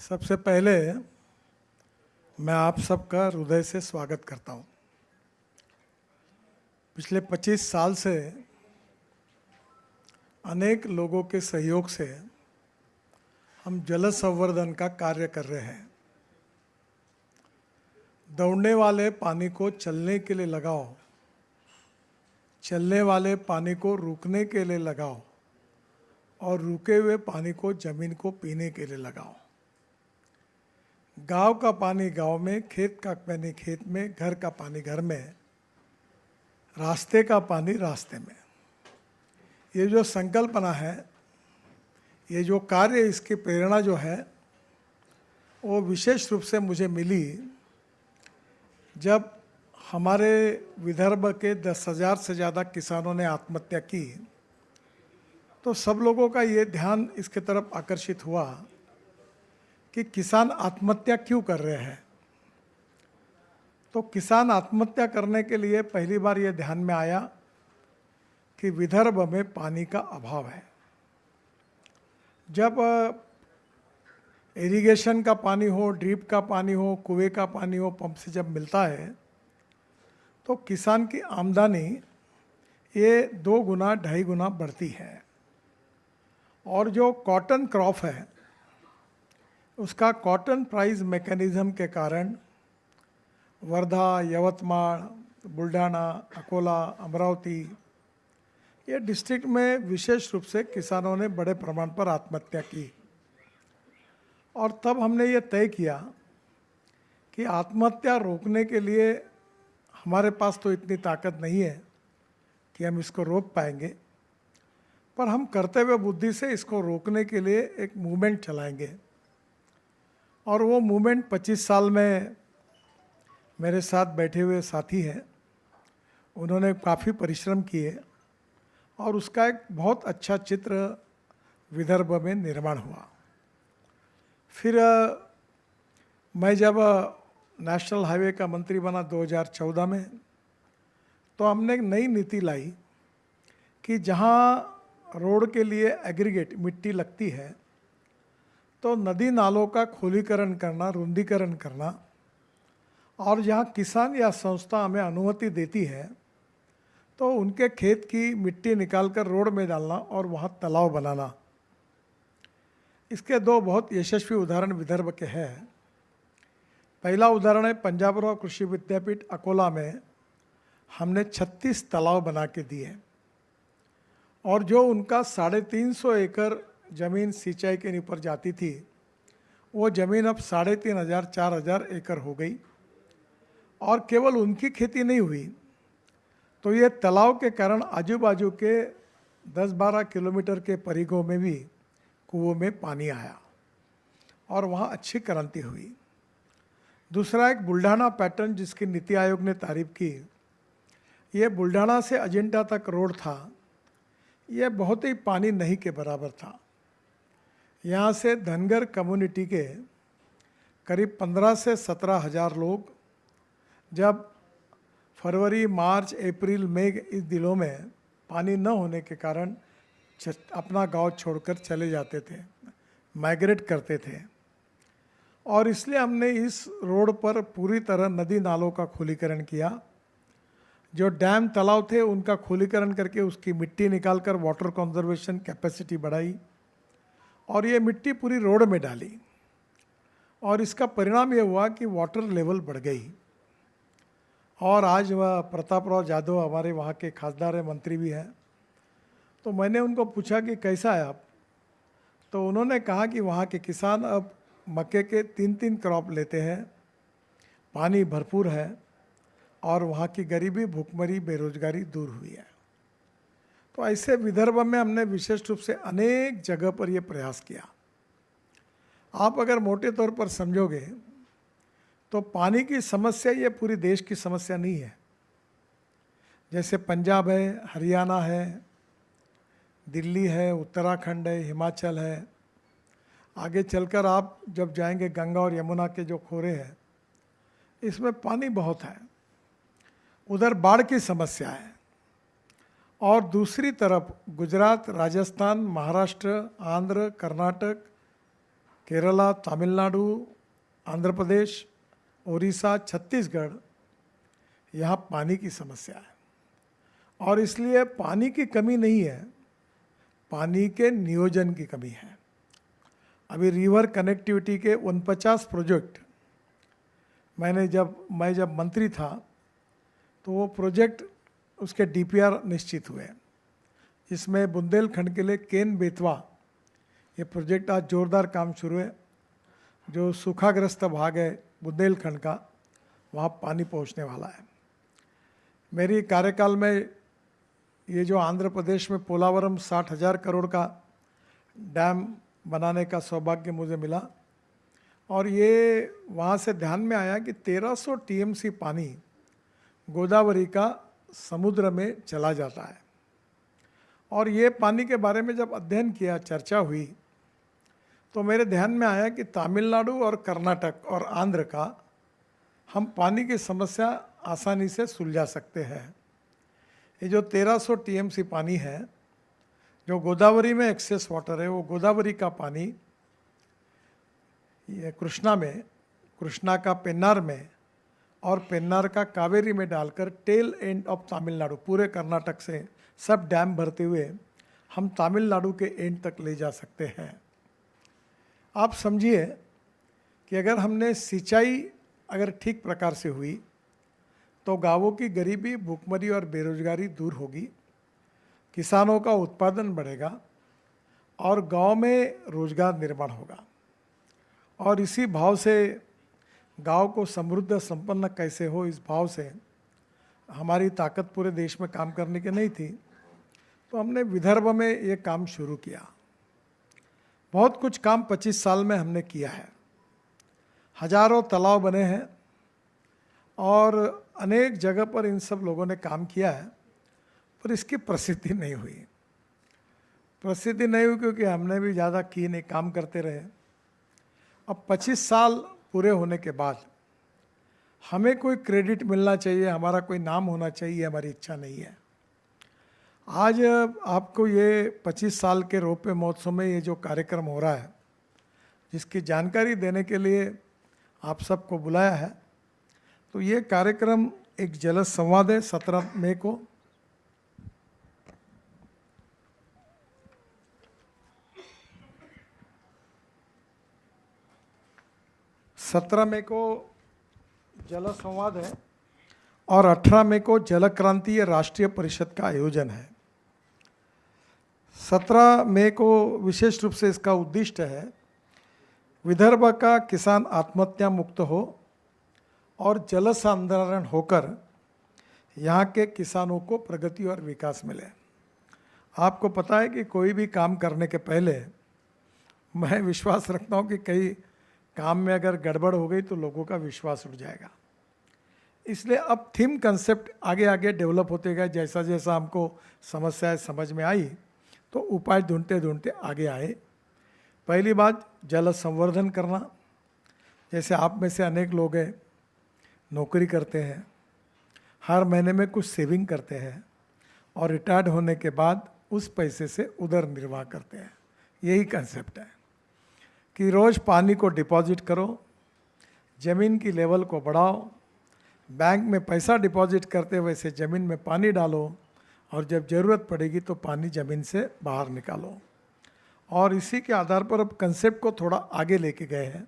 सबसे पहले मैं आप सबका हृदय से स्वागत करता हूँ। पिछले 25 साल से अनेक लोगों के सहयोग से हम जल संवर्धन का कार्य कर रहे हैं। दौड़ने वाले पानी को चलने के लिए लगाओ, चलने वाले पानी को रुकने के लिए लगाओ और रुके हुए पानी को जमीन को पीने के लिए लगाओ। गांव का पानी गांव में, खेत का पानी खेत में, घर का पानी घर में, रास्ते का पानी रास्ते में। ये जो संकल्पना है, ये जो कार्य, इसकी प्रेरणा जो है वो विशेष रूप से मुझे मिली जब हमारे विदर्भ के 10,000 से ज़्यादा किसानों ने आत्महत्या की। तो सब लोगों का ये ध्यान इसके तरफ आकर्षित हुआ कि किसान आत्महत्या क्यों कर रहे हैं। तो किसान आत्महत्या करने के लिए पहली बार ये ध्यान में आया कि विदर्भ में पानी का अभाव है। जब इरिगेशन का पानी हो, ड्रिप का पानी हो, कुएं का पानी हो, पंप से जब मिलता है तो किसान की आमदनी ये 2 गुना 2.5 गुना बढ़ती है। और जो कॉटन क्रॉप है उसका कॉटन प्राइस मैकेनिज्म के कारण वर्धा, यवतमाळ, बुल्ढाना, अकोला, अमरावती ये डिस्ट्रिक्ट में विशेष रूप से किसानों ने बड़े प्रमाण पर आत्महत्या की। और तब हमने ये तय किया कि आत्महत्या रोकने के लिए हमारे पास तो इतनी ताकत नहीं है कि हम इसको रोक पाएंगे, पर हम कर्तव्य बुद्धि से इसको रोकने के लिए एक मूवमेंट चलाएंगे। और वो मूवमेंट 25 साल में मेरे साथ बैठे हुए साथी हैं, उन्होंने काफ़ी परिश्रम किए और उसका एक बहुत अच्छा चित्र विदर्भ में निर्माण हुआ। फिर मैं जब नेशनल हाईवे का मंत्री बना 2014 में, तो हमने एक नई नीति लाई कि जहाँ रोड के लिए एग्रीगेट मिट्टी लगती है तो नदी नालों का खोलीकरण करना, रुंदीकरण करना, और जहाँ किसान या संस्था हमें अनुमति देती है तो उनके खेत की मिट्टी निकालकर रोड में डालना और वहाँ तालाब बनाना। इसके 2 बहुत यशस्वी उदाहरण विदर्भ के हैं। पहला उदाहरण है पंजाबराव कृषि विद्यापीठ अकोला में हमने 36 तालाब बना के दिए, और जो उनका 350 एकड़ ज़मीन सिंचाई के ऊपर जाती थी वो ज़मीन अब 3,500-4,000 एकड़ हो गई। और केवल उनकी खेती नहीं हुई, तो ये तालाब के कारण आजू बाजू के 10-12 किलोमीटर के परिघों में भी कुओं में पानी आया और वहाँ अच्छी क्रांति हुई। दूसरा एक बुल्ढाना पैटर्न जिसकी नीति आयोग ने तारीफ की। ये बुल्ढाना से अजिंठा तक रोड था, ये बहुत ही पानी नहीं के बराबर था। यहाँ से धनगर कम्युनिटी के करीब 15 से 17 हज़ार लोग जब फरवरी, मार्च, अप्रैल, मई इस दिनों में पानी न होने के कारण अपना गांव छोड़कर चले जाते थे, माइग्रेट करते थे। और इसलिए हमने इस रोड पर पूरी तरह नदी नालों का खोलीकरण किया। जो डैम तालाब थे उनका खोलीकरण करके उसकी मिट्टी निकालकर वाटर कंजर्वेशन कैपेसिटी बढ़ाई और ये मिट्टी पूरी रोड में डाली। और इसका परिणाम ये हुआ कि वाटर लेवल बढ़ गई। और आज वह प्रतापराव जाधव हमारे वहाँ के खासदार मंत्री भी हैं, तो मैंने उनको पूछा कि कैसा है आप, तो उन्होंने कहा कि वहाँ के किसान अब मक्के के 3-3 क्रॉप लेते हैं, पानी भरपूर है और वहाँ की गरीबी, भूखमरी, बेरोजगारी दूर हुई है। तो ऐसे विदर्भ में हमने विशेष रूप से अनेक जगह पर ये प्रयास किया। आप अगर मोटे तौर पर समझोगे तो पानी की समस्या ये पूरी देश की समस्या नहीं है। जैसे पंजाब है, हरियाणा है, दिल्ली है, उत्तराखंड है, हिमाचल है, आगे चलकर आप जब जाएंगे गंगा और यमुना के जो खोरे हैं इसमें पानी बहुत है। उधर बाढ़ की समस्या है। और दूसरी तरफ गुजरात, राजस्थान, महाराष्ट्र, आंध्र, कर्नाटक, केरला, तमिलनाडु, आंध्र प्रदेश, उड़ीसा, छत्तीसगढ़, यहाँ पानी की समस्या है। और इसलिए पानी की कमी नहीं है, पानी के नियोजन की कमी है। अभी रिवर कनेक्टिविटी के 49 प्रोजेक्ट मैं जब मंत्री था तो वो प्रोजेक्ट उसके डीपीआर निश्चित हुए, जिसमें बुंदेलखंड के लिए केन बेतवा ये प्रोजेक्ट आज जोरदार काम शुरू है। जो सूखाग्रस्त भाग है बुंदेलखंड का, वहाँ पानी पहुँचने वाला है। मेरी कार्यकाल में ये जो आंध्र प्रदेश में पोलावरम 60,000 करोड़ का डैम बनाने का सौभाग्य मुझे मिला, और ये वहाँ से ध्यान में आया कि 1300 टीएमसी पानी गोदावरी का समुद्र में चला जाता है। और ये पानी के बारे में जब अध्ययन किया, चर्चा हुई, तो मेरे ध्यान में आया कि तमिलनाडु और कर्नाटक और आंध्र का हम पानी की समस्या आसानी से सुलझा सकते हैं। ये जो 1300 टीएमसी पानी है जो गोदावरी में एक्सेस वाटर है, वो गोदावरी का पानी ये कृष्णा का पेन्नार में और पेन्नार का कावेरी में डालकर टेल एंड ऑफ तमिलनाडु, पूरे कर्नाटक से सब डैम भरते हुए हम तमिलनाडु के एंड तक ले जा सकते हैं। आप समझिए कि अगर हमने सिंचाई अगर ठीक प्रकार से हुई तो गांवों की गरीबी, भूखमरी और बेरोजगारी दूर होगी, किसानों का उत्पादन बढ़ेगा और गांव में रोजगार निर्माण होगा। और इसी भाव से गांव को समृद्ध संपन्न कैसे हो, इस भाव से हमारी ताकत पूरे देश में काम करने की नहीं थी, तो हमने विदर्भ में ये काम शुरू किया। बहुत कुछ काम 25 साल में हमने किया है। हजारों तालाब बने हैं और अनेक जगह पर इन सब लोगों ने काम किया है, पर इसकी प्रसिद्धि नहीं हुई। प्रसिद्धि नहीं हुई क्योंकि हमने भी ज़्यादा की नहीं, काम करते रहे। अब 25 साल पूरे होने के बाद हमें कोई क्रेडिट मिलना चाहिए, हमारा कोई नाम होना चाहिए, हमारी इच्छा नहीं है। आज आपको ये 25 साल के रोपवे महोत्सव में ये जो कार्यक्रम हो रहा है, जिसकी जानकारी देने के लिए आप सबको बुलाया है, तो ये कार्यक्रम एक जल संवाद है। 17 मई को जल संवाद है और 18 मई को जल क्रांति राष्ट्रीय परिषद का आयोजन है। 17 मई को विशेष रूप से इसका उद्दिष्ट है विदर्भ का किसान आत्महत्या मुक्त हो और जल संधारण होकर यहाँ के किसानों को प्रगति और विकास मिले। आपको पता है कि कोई भी काम करने के पहले मैं विश्वास रखता हूँ कि कई काम में अगर गड़बड़ हो गई तो लोगों का विश्वास उठ जाएगा। इसलिए अब थीम कंसेप्ट आगे आगे डेवलप होते गए, जैसा जैसा हमको समस्याएं समझ में आई तो उपाय ढूंढते ढूंढते आगे आए। पहली बात जल संवर्धन करना। जैसे आप में से अनेक लोग हैं, नौकरी करते हैं, हर महीने में कुछ सेविंग करते हैं और रिटायर्ड होने के बाद उस पैसे से उदर निर्वाह करते हैं। यही कंसेप्ट है कि रोज़ पानी को डिपॉजिट करो, ज़मीन की लेवल को बढ़ाओ, बैंक में पैसा डिपॉजिट करते वैसे ज़मीन में पानी डालो और जब ज़रूरत पड़ेगी तो पानी ज़मीन से बाहर निकालो। और इसी के आधार पर अब कंसेप्ट को थोड़ा आगे लेके गए हैं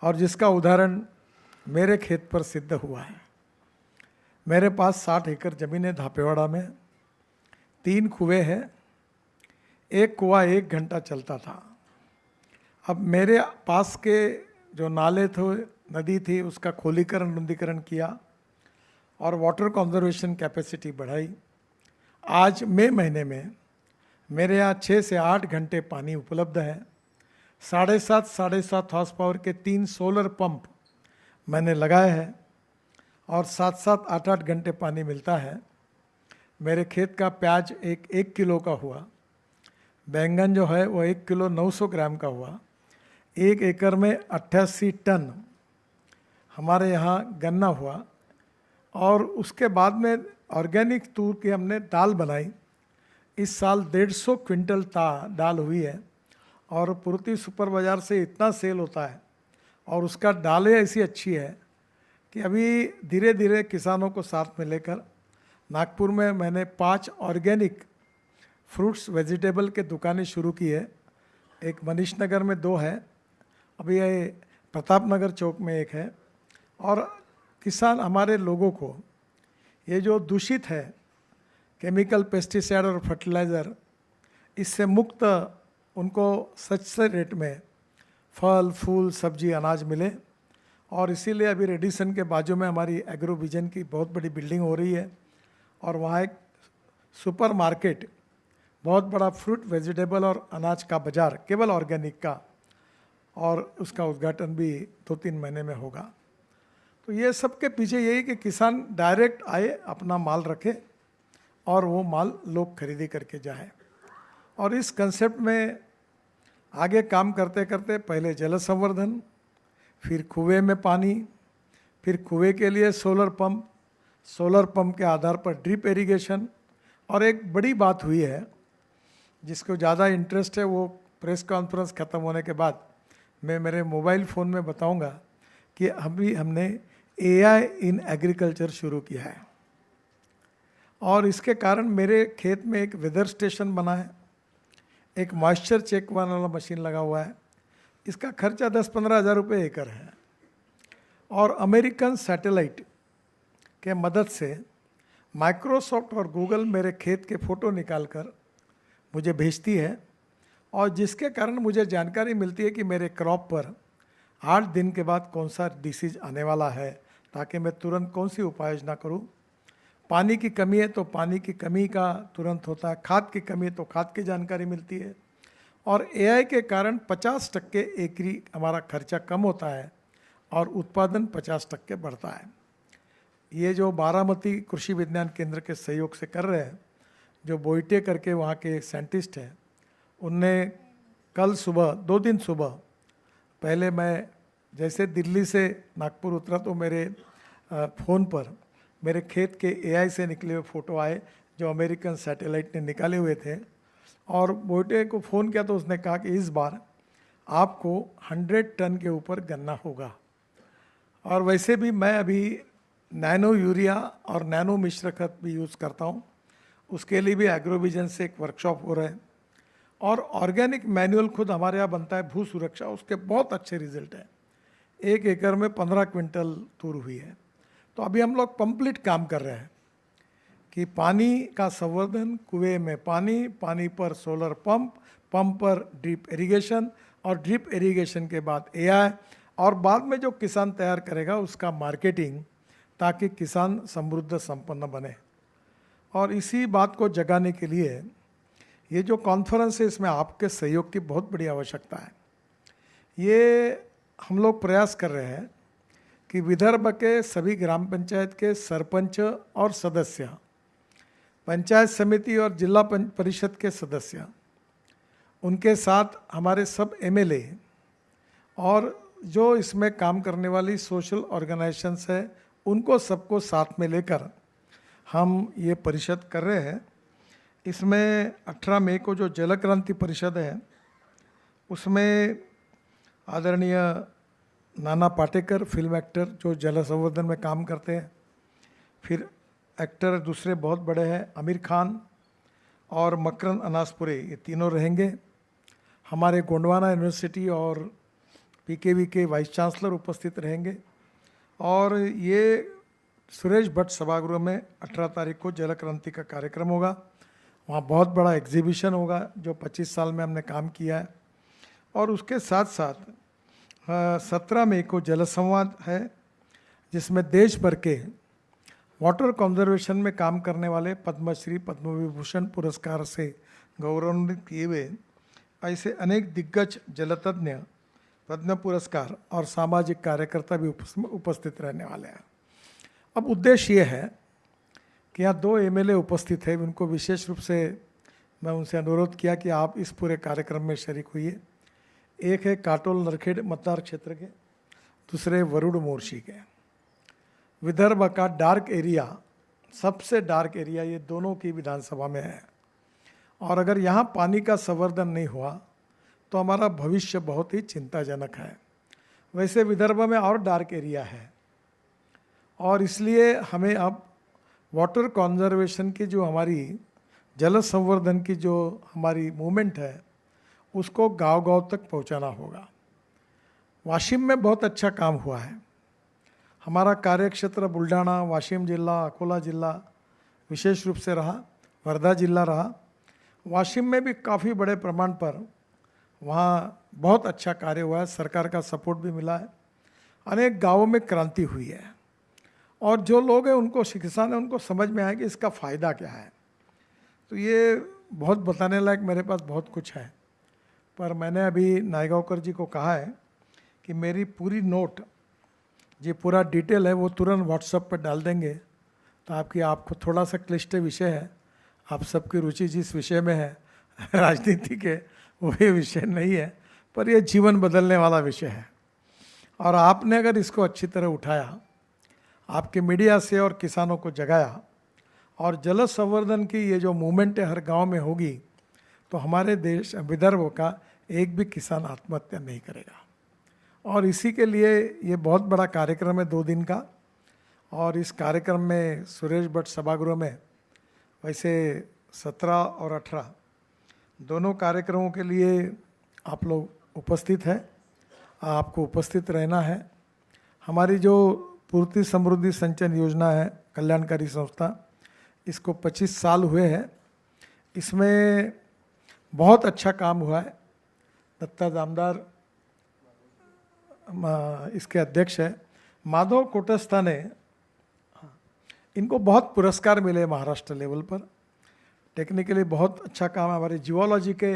और जिसका उदाहरण मेरे खेत पर सिद्ध हुआ है। मेरे पास 60 एकड़ ज़मीन है धापेवाड़ा में, 3 कुएँ हैं। एक कुआँ 1 घंटा चलता था। अब मेरे पास के जो नाले थे, नदी थी, उसका खोलीकरण रुंदीकरण किया और वाटर कंजर्वेशन कैपेसिटी बढ़ाई। आज मई महीने में मेरे यहाँ 6 से 8 घंटे पानी उपलब्ध है। 7.5 हॉर्स पावर के 3 सोलर पंप मैंने लगाए हैं और 7-7, 8-8 घंटे पानी मिलता है। मेरे खेत का प्याज 1 किलो का हुआ, बैंगन जो है वो 1 किलो 900 ग्राम का हुआ। 1 एकड़ में 88 टन हमारे यहाँ गन्ना हुआ। और उसके बाद में ऑर्गेनिक तूर की हमने दाल बनाई। इस साल 150 क्विंटल दाल हुई है और पूर्ति सुपर बाज़ार से इतना सेल होता है और उसका डाले ऐसी अच्छी है कि अभी धीरे धीरे किसानों को साथ में लेकर नागपुर में मैंने 5 ऑर्गेनिक फ्रूट्स वेजिटेबल के दुकानें शुरू की है। एक मनीष नगर में 2 है, अभी ये प्रताप नगर चौक में एक है। और किसान हमारे लोगों को ये जो दूषित है केमिकल पेस्टिसाइड और फर्टिलाइज़र, इससे मुक्त उनको सस्ते रेट में फल फूल सब्जी अनाज मिले। और इसीलिए अभी रेडिसन के बाजू में हमारी एग्रो विजन की बहुत बड़ी बिल्डिंग हो रही है और वहाँ एक सुपर मार्केट, बहुत बड़ा फ्रूट वेजिटेबल और अनाज का बाज़ार केवल ऑर्गेनिक का, और उसका उद्घाटन भी 2-3 महीने में होगा। तो ये सब के पीछे यही कि किसान डायरेक्ट आए, अपना माल रखे और वो माल लोग खरीदी करके जाए। और इस कंसेप्ट में आगे काम करते करते पहले जल संवर्धन, फिर कुएं में पानी, फिर कुएं के लिए सोलर पंप के आधार पर ड्रिप इरिगेशन। और एक बड़ी बात हुई है जिसको ज़्यादा इंटरेस्ट है वो प्रेस कॉन्फ्रेंस ख़त्म होने के बाद मैं मेरे मोबाइल फ़ोन में बताऊंगा कि हमने AI इन एग्रीकल्चर शुरू किया है। और इसके कारण मेरे खेत में एक वेदर स्टेशन बना है, एक मॉइस्चर चेक वाला मशीन लगा हुआ है। इसका खर्चा 10-15 हज़ार रुपये एकड़ है। और अमेरिकन सैटेलाइट के मदद से माइक्रोसॉफ्ट और गूगल मेरे खेत के फ़ोटो निकाल कर मुझे भेजती है, और जिसके कारण मुझे जानकारी मिलती है कि मेरे क्रॉप पर 8 दिन के बाद कौन सा डिसीज आने वाला है, ताकि मैं तुरंत कौन सी उपाय योजना करूँ। पानी की कमी है तो पानी की कमी का तुरंत होता है, खाद की कमी है तो खाद की जानकारी मिलती है। और AI के कारण 50% एकरी हमारा खर्चा कम होता है और उत्पादन 50% बढ़ता है। ये जो बारामती कृषि विज्ञान केंद्र के सहयोग से कर रहे हैं, जो बोईटे करके वहाँ के साइंटिस्ट हैं, उनने कल सुबह 2 दिन सुबह, पहले मैं जैसे दिल्ली से नागपुर उतरा तो मेरे फ़ोन पर मेरे खेत के AI से निकले हुए फ़ोटो आए जो अमेरिकन सैटेलाइट ने निकाले हुए थे। और बोईटे को फ़ोन किया तो उसने कहा कि इस बार आपको 100 टन के ऊपर गन्ना होगा। और वैसे भी मैं अभी नैनो यूरिया और नैनो मिश्र खत भी यूज़ करता हूँ, उसके लिए भी एग्रोविजन से एक वर्कशॉप हो रहा है। और ऑर्गेनिक मैनुअल खुद हमारे यहाँ बनता है, भू सुरक्षा, उसके बहुत अच्छे रिजल्ट हैं। 1 एकड़ में 15 क्विंटल तूर हुई है। तो अभी हम लोग कंप्लीट काम कर रहे हैं कि पानी का संवर्धन, कुएं में पानी पर सोलर पंप पर ड्रिप इरिगेशन, और ड्रिप इरिगेशन के बाद AI, और बाद में जो किसान तैयार करेगा उसका मार्केटिंग, ताकि किसान समृद्ध संपन्न बने। और इसी बात को जगाने के लिए ये जो कॉन्फ्रेंस है, इसमें आपके सहयोग की बहुत बड़ी आवश्यकता है। ये हम लोग प्रयास कर रहे हैं कि विदर्भ के सभी ग्राम पंचायत के सरपंच और सदस्य, पंचायत समिति और जिला परिषद के सदस्य, उनके साथ हमारे सब MLA और जो इसमें काम करने वाली सोशल ऑर्गेनाइजेशंस है, उनको सबको साथ में लेकर हम ये परिषद कर रहे हैं। इसमें 18 मई को जो जल क्रांति परिषद है, उसमें आदरणीय नाना पाटेकर फिल्म एक्टर जो जल संवर्धन में काम करते हैं, फिर एक्टर दूसरे बहुत बड़े हैं, आमिर खान और मकरंद अनासपुरे, ये तीनों रहेंगे। हमारे गोंडवाना यूनिवर्सिटी और PKV के वाइस चांसलर उपस्थित रहेंगे। और ये सुरेश भट्ट सभागृह में 18 तारीख को जल क्रांति का कार्यक्रम होगा। वहाँ बहुत बड़ा एग्जीबिशन होगा जो 25 साल में हमने काम किया है। और उसके साथ साथ 17 मई को जल संवाद है, जिसमें देश भर के वाटर कंजर्वेशन में काम करने वाले पद्मश्री पद्म विभूषण पुरस्कार से गौरवान्वित किए हुए ऐसे अनेक दिग्गज जलतज्ञ, पद्म पुरस्कार और सामाजिक कार्यकर्ता भी उपस्थित रहने वाले हैं। अब उद्देश्य ये है कि यहाँ 2 MLA उपस्थित हैं, उनको विशेष रूप से मैं उनसे अनुरोध किया कि आप इस पूरे कार्यक्रम में शरीक हुइए। एक है काटोल नरखेड़ मतदार क्षेत्र के, दूसरे वरुड़ मोर्शी के। विदर्भ का डार्क एरिया, सबसे डार्क एरिया ये दोनों की विधानसभा में है। और अगर यहाँ पानी का संवर्धन नहीं हुआ तो हमारा भविष्य बहुत ही चिंताजनक है। वैसे विदर्भ में और डार्क एरिया है, और इसलिए हमें अब वाटर कंजर्वेशन की जो हमारी जल संवर्धन की जो हमारी मूवमेंट है उसको गांव-गांव तक पहुंचाना होगा। वाशिम में बहुत अच्छा काम हुआ है। हमारा कार्यक्षेत्र बुल्ढाना, वाशिम जिला, अकोला जिला विशेष रूप से रहा, वर्धा जिला रहा। वाशिम में भी काफ़ी बड़े प्रमाण पर वहाँ बहुत अच्छा कार्य हुआ है, सरकार का सपोर्ट भी मिला है, अनेक गांवों में क्रांति हुई है, और जो लोग हैं उनको, किसान है, उनको समझ में आया कि इसका फ़ायदा क्या है। तो ये बहुत बताने लायक मेरे पास बहुत कुछ है, पर मैंने अभी नायगांवकर जी को कहा है कि मेरी पूरी नोट, ये पूरा डिटेल है वो तुरंत व्हाट्सएप पर डाल देंगे, तो आपको थोड़ा सा क्लिष्ट विषय है, आप सबकी रुचि जिस विषय में है राजनीति के, वो ये विषय नहीं है, पर यह जीवन बदलने वाला विषय है। और आपने अगर इसको अच्छी तरह उठाया, आपके मीडिया से और किसानों को जगाया, और जल संवर्धन की ये जो मूवमेंट है हर गांव में होगी, तो हमारे देश विदर्भ का एक भी किसान आत्महत्या नहीं करेगा। और इसी के लिए ये बहुत बड़ा कार्यक्रम है 2 दिन का, और इस कार्यक्रम में सुरेश भट्ट सभागृह में वैसे 17 और 18 दोनों कार्यक्रमों के लिए आप लोग उपस्थित हैं, आपको उपस्थित रहना है। हमारी जो पूर्ति समृद्धि सिंचन योजना है, कल्याणकारी संस्था, इसको 25 साल हुए हैं। इसमें बहुत अच्छा काम हुआ है। दत्ता दामदार इसके अध्यक्ष है, माधव कोटस्था ने, इनको बहुत पुरस्कार मिले महाराष्ट्र लेवल पर। टेक्निकली बहुत अच्छा काम है। हमारे जियोलॉजी के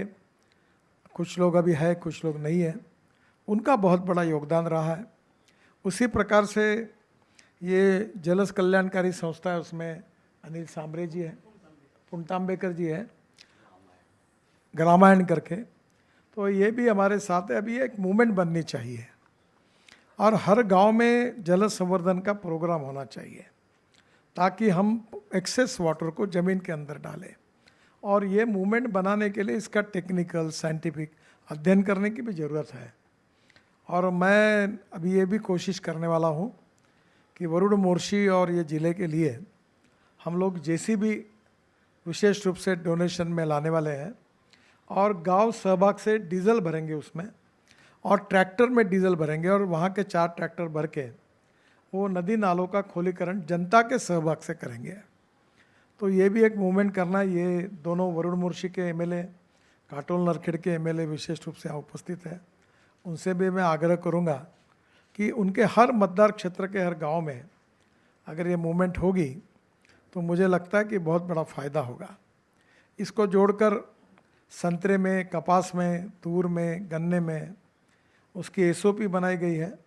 कुछ लोग अभी है, कुछ लोग नहीं है, उनका बहुत बड़ा योगदान रहा है। उसी प्रकार से ये जलस कल्याणकारी संस्था है, उसमें अनिल सांबरे जी है, पुणतांबेकर जी है, ग्रामायण करके, तो ये भी हमारे साथ है। अभी एक मूवमेंट बननी चाहिए, और हर गांव में जल संवर्धन का प्रोग्राम होना चाहिए, ताकि हम एक्सेस वाटर को ज़मीन के अंदर डालें। और ये मूवमेंट बनाने के लिए इसका टेक्निकल साइंटिफिक अध्ययन करने की भी ज़रूरत है। और मैं अभी ये भी कोशिश करने वाला हूँ कि वरुण मोर्शी और ये ज़िले के लिए हम लोग जेसीबी विशेष रूप से डोनेशन में लाने वाले हैं, और गांव सहभाग से डीजल भरेंगे उसमें, और ट्रैक्टर में डीजल भरेंगे, और वहाँ के 4 ट्रैक्टर भर के वो नदी नालों का खोलीकरण जनता के सहभाग से करेंगे। तो ये भी एक मूवमेंट करना। ये दोनों वरुण मोर्शी के एमएलए, काटोल नरखेड़ के एमएलए विशेष रूप से यहाँ उपस्थित है, उनसे भी मैं आग्रह करूँगा कि उनके हर मतदार क्षेत्र के हर गांव में अगर ये मूवमेंट होगी तो मुझे लगता है कि बहुत बड़ा फ़ायदा होगा। इसको जोड़कर संतरे में, कपास में, तूर में, गन्ने में उसकी एसओपी बनाई गई है।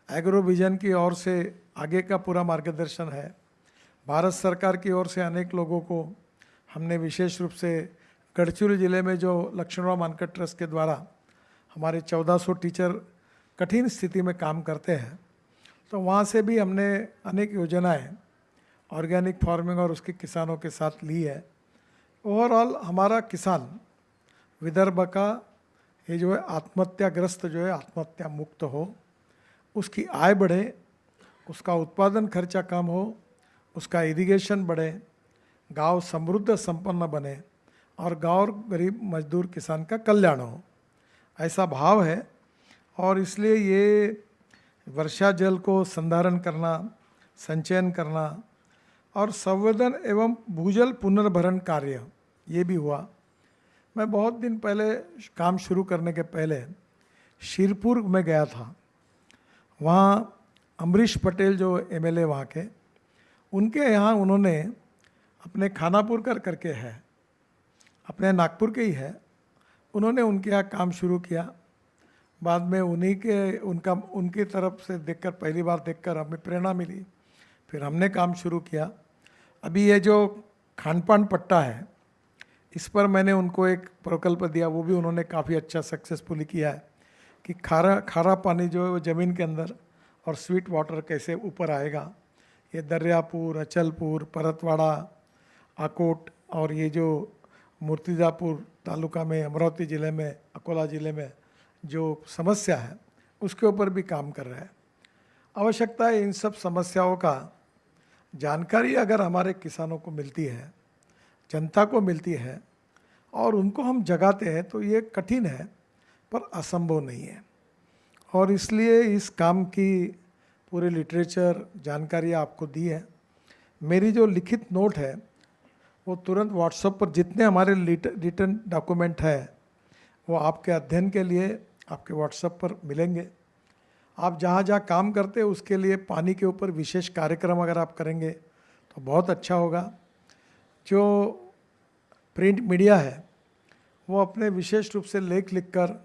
एग्रो विजन की ओर से आगे का पूरा मार्गदर्शन है। भारत सरकार की ओर से अनेक लोगों को हमने विशेष रूप से गढ़चिरौली ज़िले में जो लक्ष्मणराव मानकर ट्रस्ट के द्वारा हमारे 1400 टीचर कठिन स्थिति में काम करते हैं, तो वहाँ से भी हमने अनेक योजनाएं ऑर्गेनिक फार्मिंग और उसके किसानों के साथ ली है। ओवरऑल हमारा किसान विदर्भ का ये जो है आत्महत्याग्रस्त जो है आत्महत्या मुक्त हो, उसकी आय बढ़े, उसका उत्पादन खर्चा कम हो, उसका इरिगेशन बढ़े, गांव समृद्ध संपन्न बने, और गांव गरीब मजदूर किसान का कल्याण हो, ऐसा भाव है। और इसलिए ये वर्षा जल को संधारण करना, संचयन करना, और संवर्धन एवं भूजल पुनर्भरण कार्य ये भी हुआ। मैं बहुत दिन पहले काम शुरू करने के पहले शिरपुर में गया था। वहाँ अमरीश पटेल जो एमएलए वहाँ के, उनके यहाँ उन्होंने अपने खानापुर करके है, अपने नागपुर के ही है, उन्होंने उनके यहाँ काम शुरू किया। बाद में उनकी तरफ से देखकर, पहली बार देखकर हमें प्रेरणा मिली, फिर हमने काम शुरू किया। अभी ये जो खानपान पट्टा है, इस पर मैंने उनको एक प्रकल्प दिया, वो भी उन्होंने काफ़ी अच्छा सक्सेसफुली किया है कि खारा पानी जो है वो ज़मीन के अंदर और स्वीट वाटर कैसे ऊपर आएगा। ये दरियापुर, अचलपुर, परतवाड़ा, आकोट और ये जो मूर्तिजापुर तालुका में, अमरावती ज़िले में, अकोला ज़िले में जो समस्या है उसके ऊपर भी काम कर रहा है। आवश्यकता है इन सब समस्याओं का जानकारी अगर हमारे किसानों को मिलती है, जनता को मिलती है और उनको हम जगाते हैं तो ये कठिन है पर असंभव नहीं है। और इसलिए इस काम की पूरे लिटरेचर जानकारी आपको दी है। मेरी जो लिखित नोट है वो तुरंत व्हाट्सएप पर जितने हमारे रिटर्न डॉक्यूमेंट है वो आपके अध्ययन के लिए आपके व्हाट्सएप पर मिलेंगे। आप जहाँ जहाँ काम करते हैं उसके लिए पानी के ऊपर विशेष कार्यक्रम अगर आप करेंगे तो बहुत अच्छा होगा। जो प्रिंट मीडिया है वो अपने विशेष रूप से लेख लिखकर,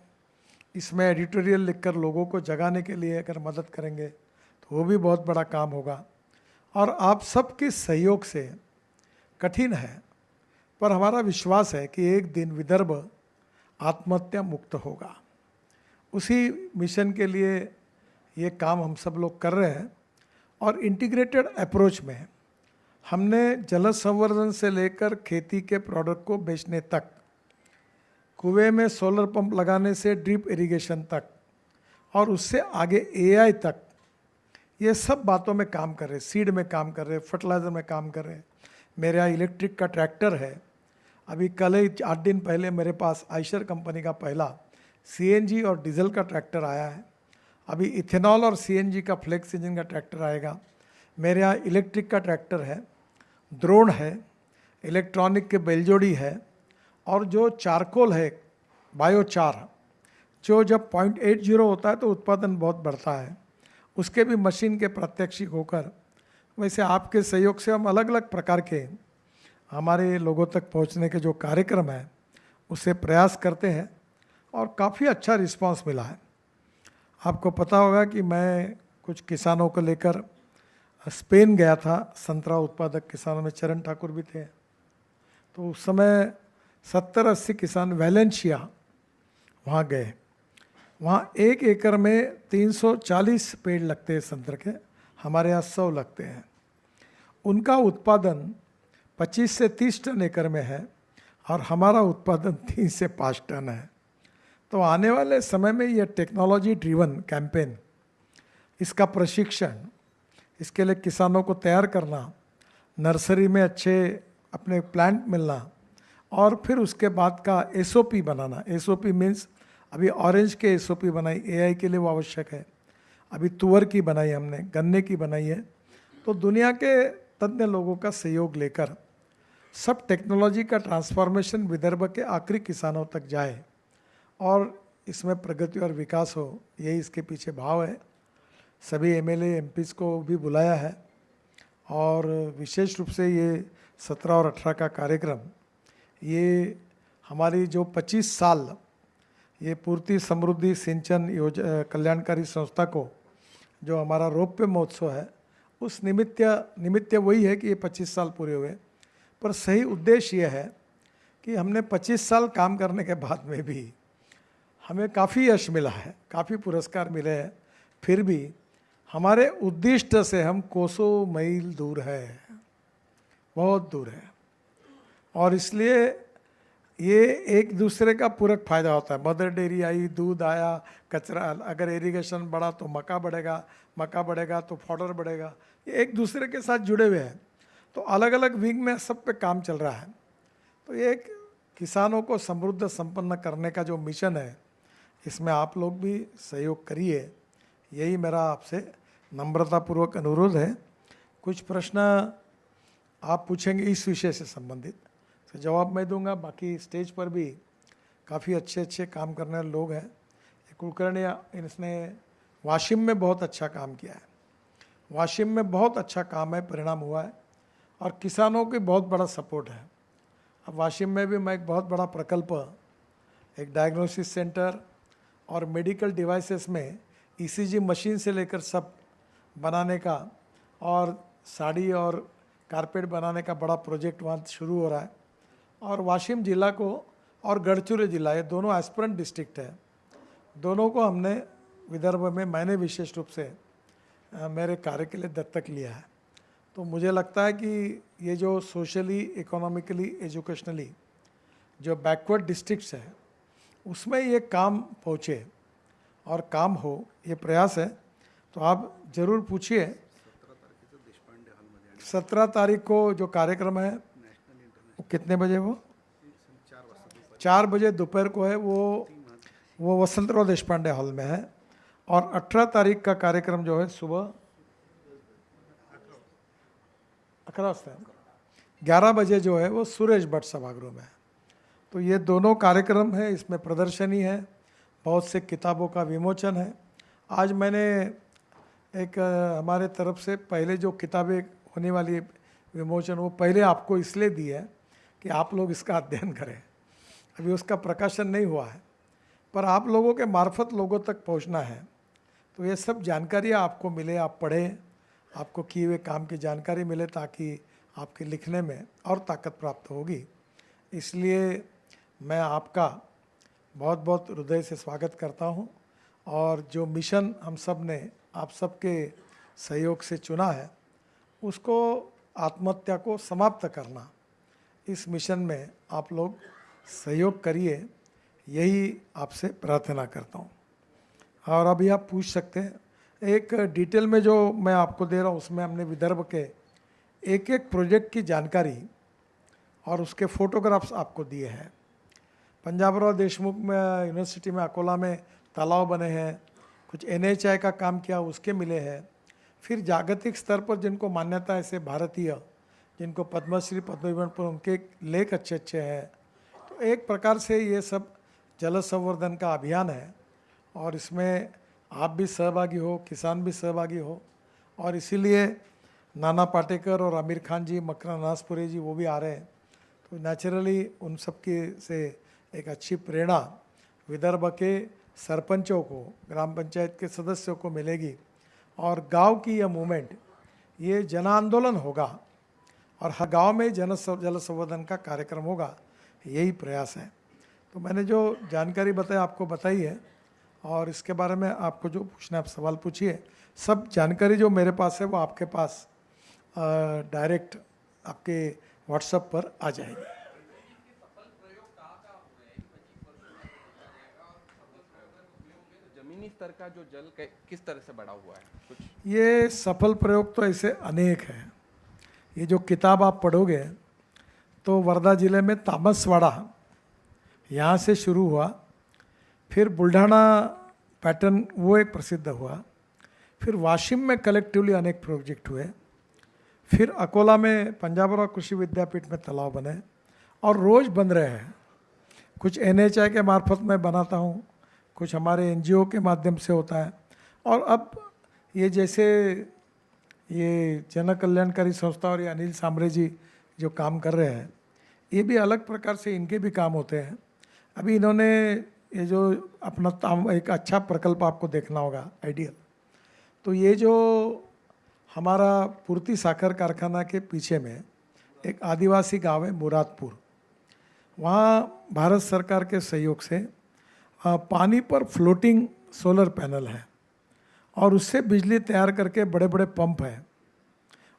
इसमें एडिटोरियल लिखकर लोगों को जगाने के लिए अगर मदद करेंगे तो वो भी बहुत बड़ा काम होगा। और आप सबके सहयोग से, कठिन है पर हमारा विश्वास है कि एक दिन विदर्भ आत्महत्या मुक्त होगा। उसी मिशन के लिए ये काम हम सब लोग कर रहे हैं। और इंटीग्रेटेड अप्रोच में हमने जल संवर्धन से लेकर खेती के प्रोडक्ट को बेचने तक, कुएं में सोलर पंप लगाने से ड्रिप इरिगेशन तक और उससे आगे एआई तक, ये सब बातों में काम कर रहे, सीड में काम कर रहे, फर्टिलाइज़र में काम कर रहे। मेरे यहाँ इलेक्ट्रिक का ट्रैक्टर है। अभी कल ही 8 दिन पहले मेरे पास आइशर कंपनी का पहला सीएनजी और डीजल का ट्रैक्टर आया है। अभी इथेनॉल और सीएनजी का फ्लेक्स इंजन का ट्रैक्टर आएगा। मेरे यहाँ इलेक्ट्रिक का ट्रैक्टर है, ड्रोन है, इलेक्ट्रॉनिक के बेलजोड़ी है और जो चारकोल है, बायोचार, जो जब 0.80 होता है तो उत्पादन बहुत बढ़ता है, उसके भी मशीन के प्रात्यक्षिक होकर, वैसे आपके सहयोग से हम अलग अलग प्रकार के हमारे लोगों तक पहुंचने के जो कार्यक्रम है उसे प्रयास करते हैं और काफ़ी अच्छा रिस्पांस मिला है। आपको पता होगा कि मैं कुछ किसानों को लेकर स्पेन गया था, संतरा उत्पादक किसानों में चरण ठाकुर भी थे। तो उस समय 70-80 किसान वैलेंशिया वहाँ गए। वहाँ 1 एकड़ में 340 पेड़ लगते हैं संतरे के, हमारे यहाँ 100 लगते हैं। उनका उत्पादन 25 से 30 टन एकड़ में है और हमारा उत्पादन 3 से 5 टन है। तो आने वाले समय में यह टेक्नोलॉजी ड्रिवन कैंपेन, इसका प्रशिक्षण, इसके लिए किसानों को तैयार करना, नर्सरी में अच्छे अपने प्लांट मिलना और फिर उसके बाद का एसओपी बनाना। एसओपी मीन्स अभी ऑरेंज के एसओपी बनाई, एआई के लिए वो आवश्यक है। अभी तुअर की बनाई हमने, गन्ने की बनाई है। तो दुनिया के तज्ञ लोगों का सहयोग लेकर सब टेक्नोलॉजी का ट्रांसफॉर्मेशन विदर्भ के आखिरी किसानों तक जाए और इसमें प्रगति और विकास हो, यही इसके पीछे भाव है। सभी एमएलए एमपीज़ को भी बुलाया है और विशेष रूप से ये 17 और 18 का कार्यक्रम, ये हमारी जो 25 साल ये पूर्ति समृद्धि सिंचन कल्याणकारी संस्था को जो हमारा रौप्य महोत्सव है, उस निमित्त वही है कि ये 25 साल पूरे हुए। पर सही उद्देश्य ये है कि हमने 25 साल काम करने के बाद में भी हमें काफ़ी यश मिला है, काफ़ी पुरस्कार मिले हैं, फिर भी हमारे उद्दिष्ट से हम कोसों मील दूर है, बहुत दूर है। और इसलिए ये एक दूसरे का पूरक फायदा होता है। मदर डेयरी आई, दूध आया, कचरा, अगर इरिगेशन बढ़ा तो मक्का बढ़ेगा तो फॉडर बढ़ेगा। ये एक दूसरे के साथ जुड़े हुए हैं। तो अलग अलग विंग में सब पे काम चल रहा है। तो ये एक किसानों को समृद्ध संपन्न करने का जो मिशन है, इसमें आप लोग भी सहयोग करिए, यही मेरा आपसे नम्रतापूर्वक अनुरोध है। कुछ प्रश्न आप पूछेंगे इस विषय से संबंधित तो जवाब मैं दूंगा। बाकी स्टेज पर भी काफ़ी अच्छे काम करने वाले लोग हैं। कुलकर्णी, इसने वाशिम में बहुत अच्छा काम किया है, वाशिम में बहुत अच्छा काम है, परिणाम हुआ है और किसानों की बहुत बड़ा सपोर्ट है। अब वाशिम में भी मैं एक बहुत बड़ा प्रकल्प, एक डायग्नोसिस सेंटर और मेडिकल डिवाइसेस में ईसीजी मशीन से लेकर सब बनाने का और साड़ी और कारपेट बनाने का बड़ा प्रोजेक्ट वहाँ शुरू हो रहा है। और वाशिम जिला को और गढ़चिरौली जिला, ये दोनों एस्पिरेंट डिस्ट्रिक्ट है, दोनों को हमने विदर्भ में, मैंने विशेष रूप से मेरे कार्य के लिए दत्तक लिया है। तो मुझे लगता है कि ये जो सोशली, इकोनॉमिकली, एजुकेशनली जो बैकवर्ड डिस्ट्रिक्ट्स है उसमें ये काम पहुँचे और काम हो, ये प्रयास है। तो आप ज़रूर पूछिए। 17 तारीख को जो कार्यक्रम है वो कितने बजे, वो 4 बजे दोपहर को है। वो वसंतराव देशपांडे हॉल में है। और 18 तारीख का कार्यक्रम जो है सुबह 11 बजे जो है वो सुरेश भट्ट सभागृह में है। तो ये दोनों कार्यक्रम है, इसमें प्रदर्शनी है, बहुत से किताबों का विमोचन है। आज मैंने एक हमारे तरफ से पहले जो किताबें होने वाली विमोचन वो पहले आपको इसलिए दी है कि आप लोग इसका अध्ययन करें। अभी उसका प्रकाशन नहीं हुआ है, पर आप लोगों के मार्फत लोगों तक पहुंचना है। तो ये सब जानकारियाँ आपको मिले, आप पढ़ें, आपको किए हुए काम की जानकारी मिले, ताकि आपके लिखने में और ताकत प्राप्त होगी। इसलिए मैं आपका बहुत बहुत हृदय से स्वागत करता हूं। और जो मिशन हम सब ने आप सबके सहयोग से चुना है, उसको आत्महत्या को समाप्त करना, इस मिशन में आप लोग सहयोग करिए, यही आपसे प्रार्थना करता हूं। और अभी आप पूछ सकते हैं। एक डिटेल में जो मैं आपको दे रहा हूँ उसमें हमने विदर्भ के एक एक प्रोजेक्ट की जानकारी और उसके फोटोग्राफ्स आपको दिए हैं। पंजाबराव देशमुख में यूनिवर्सिटी में अकोला में तालाब बने हैं, कुछ NHI का काम किया उसके मिले हैं। फिर जागतिक स्तर पर जिनको मान्यता है, ऐसे भारतीय जिनको पद्मश्री पद्मविभूषण पर, उनके लेख अच्छे अच्छे हैं। तो एक प्रकार से ये सब जल संवर्धन का अभियान है और इसमें आप भी सहभागी हो, किसान भी सहभागी हो। और इसीलिए नाना पाटेकर और आमिर खान जी, मकरंद नासपुरे जी वो भी आ रहे हैं। तो नेचुरली उन सब के से एक अच्छी प्रेरणा विदर्भ के सरपंचों को, ग्राम पंचायत के सदस्यों को मिलेगी। और गांव की यह मूवमेंट, ये जन आंदोलन होगा और हर गांव में जल संवर्धन का कार्यक्रम होगा, यही प्रयास है। तो मैंने जो जानकारी बताई आपको बताई है, और इसके बारे में आपको जो पूछना है आप सवाल पूछिए। सब जानकारी जो मेरे पास है वो आपके पास डायरेक्ट आपके व्हाट्सएप पर आ जाएगी। जमीनी स्तर का जो जल किस तरह से बढ़ा हुआ है कुछ? ये सफल प्रयोग तो ऐसे अनेक हैं। ये जो किताब आप पढ़ोगे तो वर्धा जिले में तामसवाड़ा यहाँ से शुरू हुआ, फिर बुल्ढाना पैटर्न वो एक प्रसिद्ध हुआ, फिर वाशिम में कलेक्टिवली अनेक प्रोजेक्ट हुए, फिर अकोला में पंजाबराव कृषि विद्यापीठ में तालाब बने और रोज़ बन रहे हैं। कुछ NHI के मार्फत मैं बनाता हूँ, कुछ हमारे NGO के माध्यम से होता है। और अब ये जैसे ये जन कल्याणकारी संस्था और ये अनिल सांबरे जी जो काम कर रहे हैं, ये भी अलग प्रकार से इनके भी काम होते हैं। अभी इन्होंने ये जो अपना एक अच्छा प्रकल्प आपको देखना होगा, आइडियल। तो ये जो हमारा पूर्ति साखर कारखाना के पीछे में एक आदिवासी गांव है मुरादपुर, वहाँ भारत सरकार के सहयोग से पानी पर फ्लोटिंग सोलर पैनल है और उससे बिजली तैयार करके बड़े बड़े पंप हैं।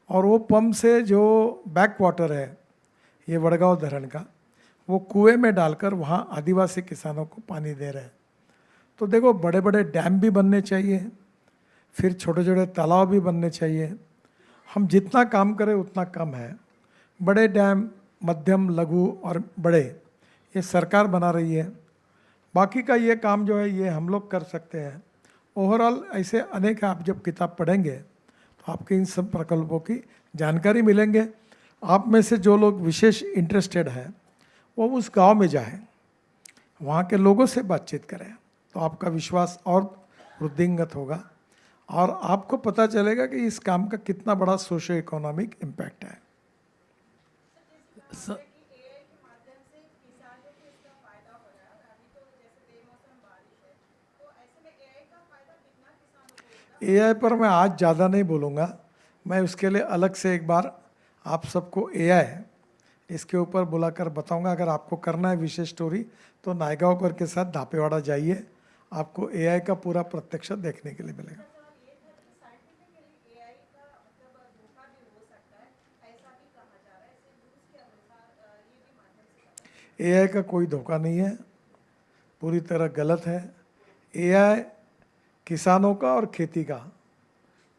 और वो पंप से जो बैक वाटर है ये वड़गांव धरण का, वो कुएं में डालकर वहाँ आदिवासी किसानों को पानी दे रहे हैं। तो देखो, बड़े बड़े डैम भी बनने चाहिए, फिर छोटे छोटे तालाब भी बनने चाहिए। हम जितना काम करें उतना कम है। बड़े डैम, मध्यम, लघु और बड़े, ये सरकार बना रही है। बाकी का ये काम जो है ये हम लोग कर सकते हैं। ओवरऑल ऐसे अनेक, आप जब किताब पढ़ेंगे तो आपके इन सब प्रकल्पों की जानकारी मिलेंगे। आप में से जो लोग विशेष इंटरेस्टेड हैं वो उस गांव में जाएं, वहाँ के लोगों से बातचीत करें, तो आपका विश्वास और वृद्धिंगत होगा और आपको पता चलेगा कि इस काम का कितना बड़ा सोशो इकोनॉमिक इम्पैक्ट है। AI पर मैं आज ज़्यादा नहीं बोलूँगा, मैं उसके लिए अलग से एक बार आप सबको AI इसके ऊपर बुलाकर बताऊँगा। अगर आपको करना है विशेष स्टोरी तो नायगांवकर के साथ धापेवाड़ा जाइए, आपको AI का पूरा प्रत्यक्ष देखने के लिए मिलेगा। एआई का कोई धोखा नहीं है, पूरी तरह गलत है। एआई किसानों का और खेती का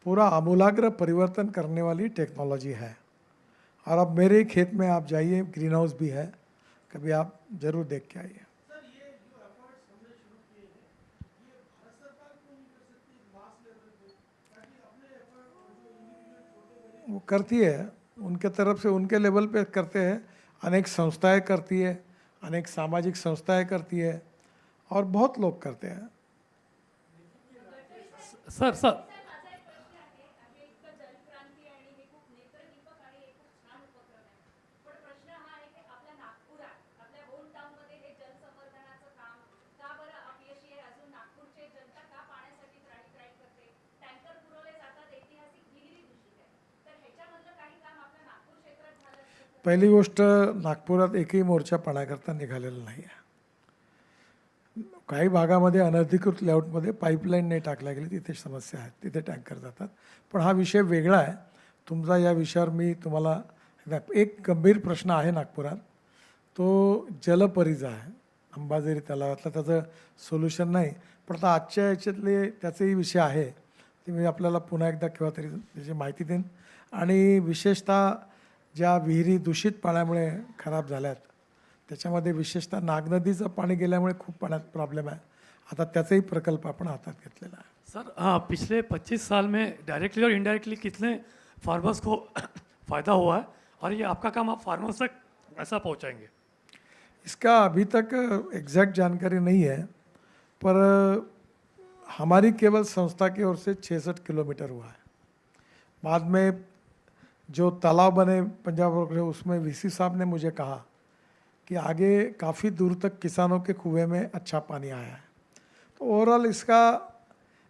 पूरा आमूलाग्र परिवर्तन करने वाली टेक्नोलॉजी है। और अब मेरे खेत में आप जाइए, ग्रीन हाउस भी है, कभी आप जरूर देख के आइए। वो करती है, उनके तरफ से उनके लेवल पे करते हैं, अनेक संस्थाएं करती है, अनेक सामाजिक संस्थाएं करती है, और बहुत लोग करते हैं। सर सर पहिली गोष्ट, नागपुरात एकही मोर्चा पाण्याकरता निघालेला नाही आहे. काही भागामध्ये अनधिकृत लेआउटमध्ये पाईपलाईन नाही टाकल्या गेली, तिथे समस्या आहेत, तिथे टँकर जातात. पण हा विषय वेगळा आहे तुमचा. या विषयावर मी तुम्हाला एक गंभीर प्रश्न आहे नागपुरात, तो जलपरीचा आहे, अंबाझरी तलावातला. त्याचं सोल्युशन नाही, पण आता आजच्या याच्यातले त्याचेही विषय आहे, ते मी आपल्याला पुन्हा एकदा केव्हा तरी त्याची माहिती देईन. आणि विशेषतः ज्या विहिरी दूषित पाण्यामुळे खराब झाल्यात, त्याच्यामध्ये विशेषतः नागनदीचं पाणी गेल्यामुळे खूप पाण्यात प्रॉब्लेम आहे. आता त्याचाही प्रकल्प आपण हातात घेतलेला आहे. सर पिछले 25 साल में डायरेक्टली और इनडायरेक्टली कितने फार्मर्स को फ़ायदा हुआ है, और ये आपका काम आप फार्मर्स तक ऐसा पहुंचाएंगे? इसका अभी तक एग्जैक्ट जानकारी नहीं है, पर हमारी केवल संस्था की ओर से 66 किलोमीटर हुआ है. बाद में जो तालाब बने पंजाब रोड, उसमें वीसी साहब ने मुझे कहा कि आगे काफ़ी दूर तक किसानों के कुएं में अच्छा पानी आया है. तो ओवरऑल इसका